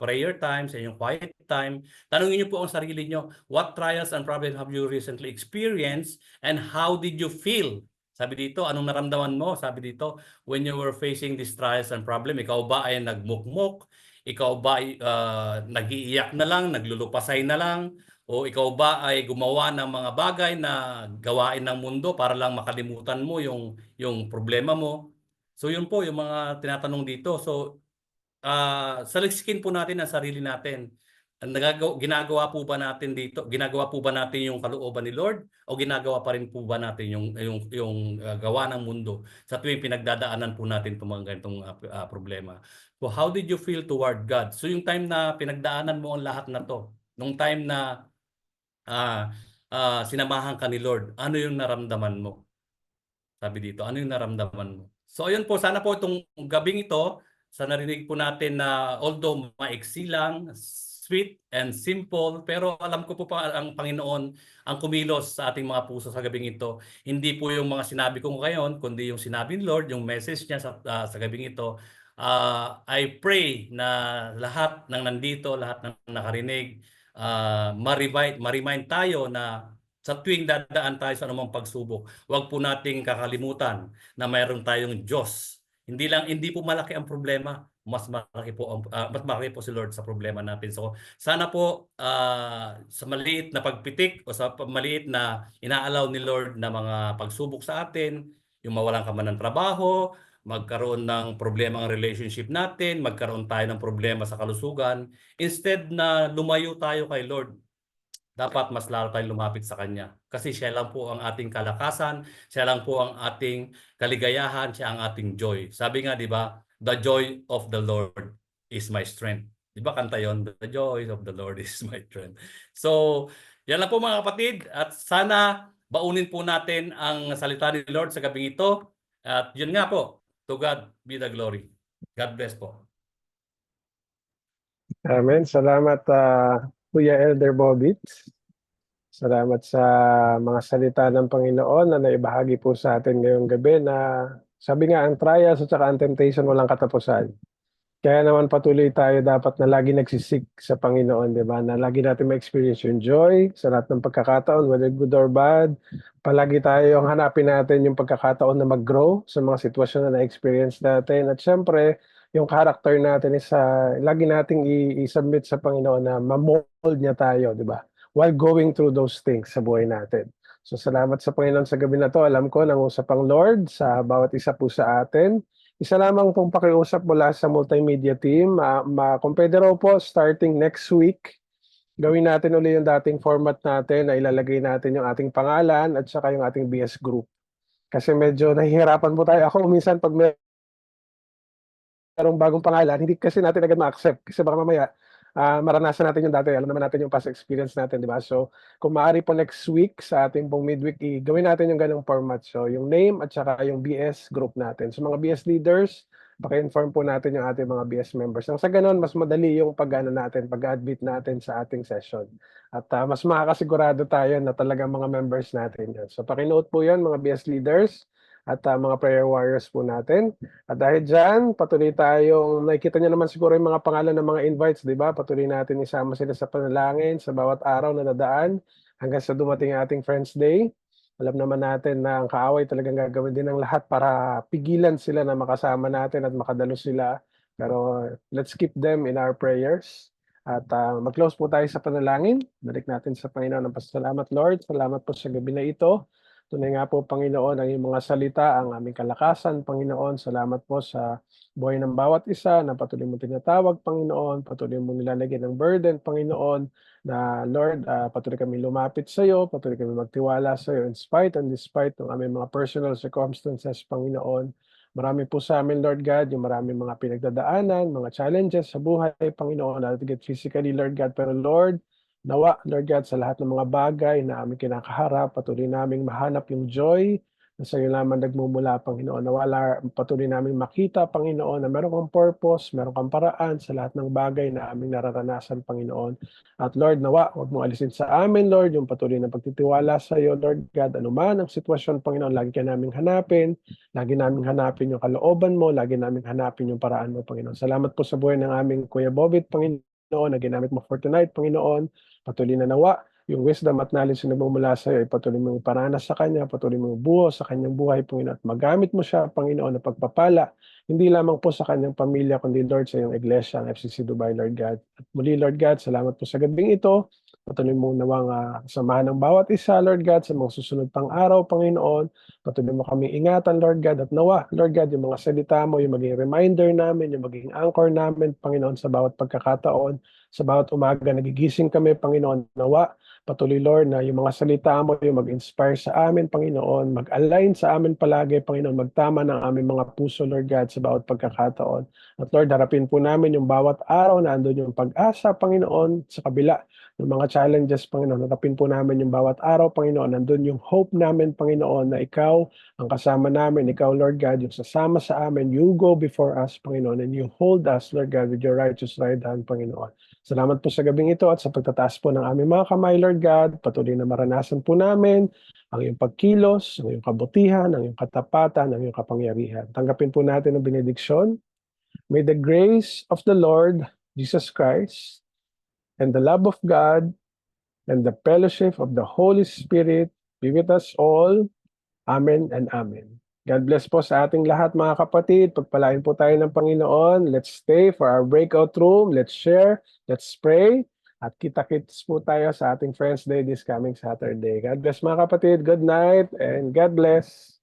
prayer time, sa inyong quiet time. Tanungin niyo po ang sarili niyo, what trials and problems have you recently experienced and how did you feel? Sabi dito, anong naramdaman mo? Sabi dito, when you were facing these trials and problems, ikaw ba ay nagmukmok? Ikaw ba ay nag-iiyak na lang, naglulupasay na lang? O ikaw ba ay gumawa ng mga bagay na gawain ng mundo para lang makalimutan mo yung problema mo? So yun po yung mga tinatanong dito. So saliksikin po natin ang sarili natin. Ginagawa po ba natin dito? Ginagawa po ba natin yung kalooban ni Lord o ginagawa pa rin po ba natin yung gawa ng mundo sa tuwing pinagdadaanan po natin itong mga ganitong problema? So how did you feel toward God? So yung time na pinagdaanan mo ang lahat na to, nung time na sinamahan ka ni Lord, ano yung naramdaman mo? Sabi dito, ano yung naramdaman mo? So ayun po, sana po itong gabing ito, sa narinig po natin na although maiksi lang, sweet and simple, pero alam ko po pa ang Panginoon ang kumilos sa ating mga puso sa gabing ito. Hindi po yung mga sinabi ko ngayon, kundi yung sinabi ni Lord, yung message niya sa gabing ito. I pray na lahat ng nandito, lahat ng nakarinig, ma-remind tayo na sa tuwing dadaan tayo sa anumang pagsubok, huwag po nating kakalimutan na mayroon tayong Diyos. Hindi po malaki ang problema, mas malaki po si Lord sa problema natin. So sana po sa maliit na pagpitik o sa maliit na inaalaw ni Lord na mga pagsubok sa atin, yung mawalan ka man ng trabaho, magkaroon ng problema ang relationship natin, magkaroon tayo ng problema sa kalusugan, instead na lumayo tayo kay Lord, dapat mas lalo tayong lumapit sa Kanya. Kasi siya lang po ang ating kalakasan, siya lang po ang ating kaligayahan, siya ang ating joy. Sabi nga, di ba, the joy of the Lord is my strength. Di ba kanta yon? The joy of the Lord is my strength. So, yan lang po mga kapatid. At sana baunin po natin ang salita ni Lord sa gabing ito. At yun nga po, to God be the glory. God bless po. Amen. Salamat, Kuya Elder Bobit. Salamat sa mga salita ng Panginoon na naibahagi po sa atin ngayong gabi na sabi nga, ang trials at saka ang temptation walang katapusan. Kaya naman patuloy tayo dapat na lagi nagsisik sa Panginoon, di ba? Na lagi natin ma-experience yung joy sa lahat ng pagkakataon, whether good or bad. Palagi tayo ang hanapin natin yung pagkakataon na mag-grow sa mga sitwasyon na na-experience natin. At syempre, yung character natin is lagi nating i-submit sa Panginoon na ma-mold niya tayo, di ba? While going through those things sa buhay natin. So salamat sa Panginoon sa gabi na to. Alam ko, nangusap ang Lord sa bawat isa po sa atin. Isa lamang pong pakiusap mula sa multimedia team. Kung pwede raw po, starting next week, gawin natin uli yung dating format natin na ilalagay natin yung ating pangalan at saka yung ating BS group. Kasi medyo nahihirapan po tayo. Ako minsan pag merong bagong pangalan, hindi kasi natin agad ma-accept. Kasi baka mamaya, maranasan natin yung dati. Alam naman natin yung past experience natin, di ba? So, kung maaari po next week sa ating pong midweek, gawin natin yung ganong format. So, yung name at saka yung BS group natin. So, mga BS leaders, paki-inform po natin yung ating mga BS members. Nang sa ganon, mas madali yung pag-admit natin sa ating session. At mas makakasigurado tayo na talagang mga members natin yun. So, paki-note po yun, mga BS leaders at mga prayer warriors po natin. At dahil dyan, patuloy tayong, nakikita niyo naman siguro yung mga pangalan ng mga invites, di ba? Patuloy natin isama sila sa panalangin sa bawat araw na dadaan hanggang sa dumating ang ating Friends Day. Alam naman natin na ang kaaway talagang gagawin din ng lahat para pigilan sila na makasama natin at makadalo sila. Pero let's keep them in our prayers. At mag-close po tayo sa panalangin. Balik natin sa Panginoon ng pasalamat, Lord. Salamat po sa gabi na ito. Tunay nga po, Panginoon, ang iyong mga salita, ang aming kalakasan, Panginoon. Salamat po sa buhay ng bawat isa na patuloy mo tinatawag, Panginoon. Patuloy mo nilalagyan ng burden, Panginoon, na Lord, patuloy kami lumapit sa iyo, patuloy kami magtiwala sa iyo in spite and despite ng aming mga personal circumstances, Panginoon. Marami po sa amin, Lord God, yung maraming mga pinagdadaanan, mga challenges sa buhay, Panginoon, not to get physically, Lord God, pero Lord, nawa, Lord God, sa lahat ng mga bagay na aming kinakaharap, patuloy naming mahanap yung joy na sa iyo lamang nagmumula, Panginoon. Nawala, patuloy naming makita, Panginoon, na meron kang purpose, meron kang paraan sa lahat ng bagay na aming nararanasan, Panginoon. At Lord, nawa, huwag mong alisin sa amin, Lord, yung patuloy na pagtitiwala sa iyo, Lord God, anuman ang sitwasyon, Panginoon, lagi ka naming hanapin, lagi naming hanapin yung kalooban mo, lagi naming hanapin yung paraan mo, Panginoon. Salamat po sa buhay ng aming Kuya Bobit, Panginoon, na ginamit mo for tonight, Panginoon. Patuloy na nawa, yung wisdom at knowledge na nagmumula sa iyo, ay patuloy mong iparanas sa Kanya, patuloy mong buo sa Kanyang buhay, Panginoon, at magamit mo siya, Panginoon, na pagpapala, hindi lamang po sa Kanyang pamilya, kundi Lord, sa iyong iglesia, ang FCC Dubai, Lord God. At muli, Lord God, salamat po sa gabing ito, patuloy mong nawang samahan ng bawat isa, Lord God, sa mga susunod pang araw, Panginoon, patuloy mo kami ingatan, Lord God, at nawa, Lord God, yung mga salita mo, yung maging reminder namin, yung maging anchor namin, Panginoon, sa bawat pagkakataon, sa bawat umaga, nagigising kami, Panginoon, nawa, patuloy, Lord, na yung mga salita mo, yung mag-inspire sa amin, Panginoon, mag-align sa amin palagi, Panginoon, magtama ng aming mga puso, Lord God, sa bawat pagkakataon. At Lord, harapin po namin yung bawat araw na andun yung pag-asa, Panginoon, sa kabila ng mga challenges, Panginoon. Harapin po namin yung bawat araw, Panginoon, nandun yung hope namin, Panginoon, na ikaw ang kasama namin, ikaw, Lord God, yung sasama sa amin, you go before us, Panginoon, and you hold us, Lord God, with your righteous right hand, Panginoon. Salamat po sa gabing ito at sa pagtataas po ng aming mga kamay, Lord God. Patuloy na maranasan po namin ang iyong pagkilos, ang iyong kabutihan, ang iyong katapatan, ang iyong kapangyarihan. Tanggapin po natin ang benediksyon. May the grace of the Lord Jesus Christ and the love of God and the fellowship of the Holy Spirit be with us all. Amen and amen. God bless po sa ating lahat, mga kapatid. Pagpalain po tayo ng Panginoon. Let's stay for our breakout room. Let's share. Let's pray. At kita-kits po tayo sa ating Friends Day this coming Saturday. God bless, mga kapatid. Good night and God bless.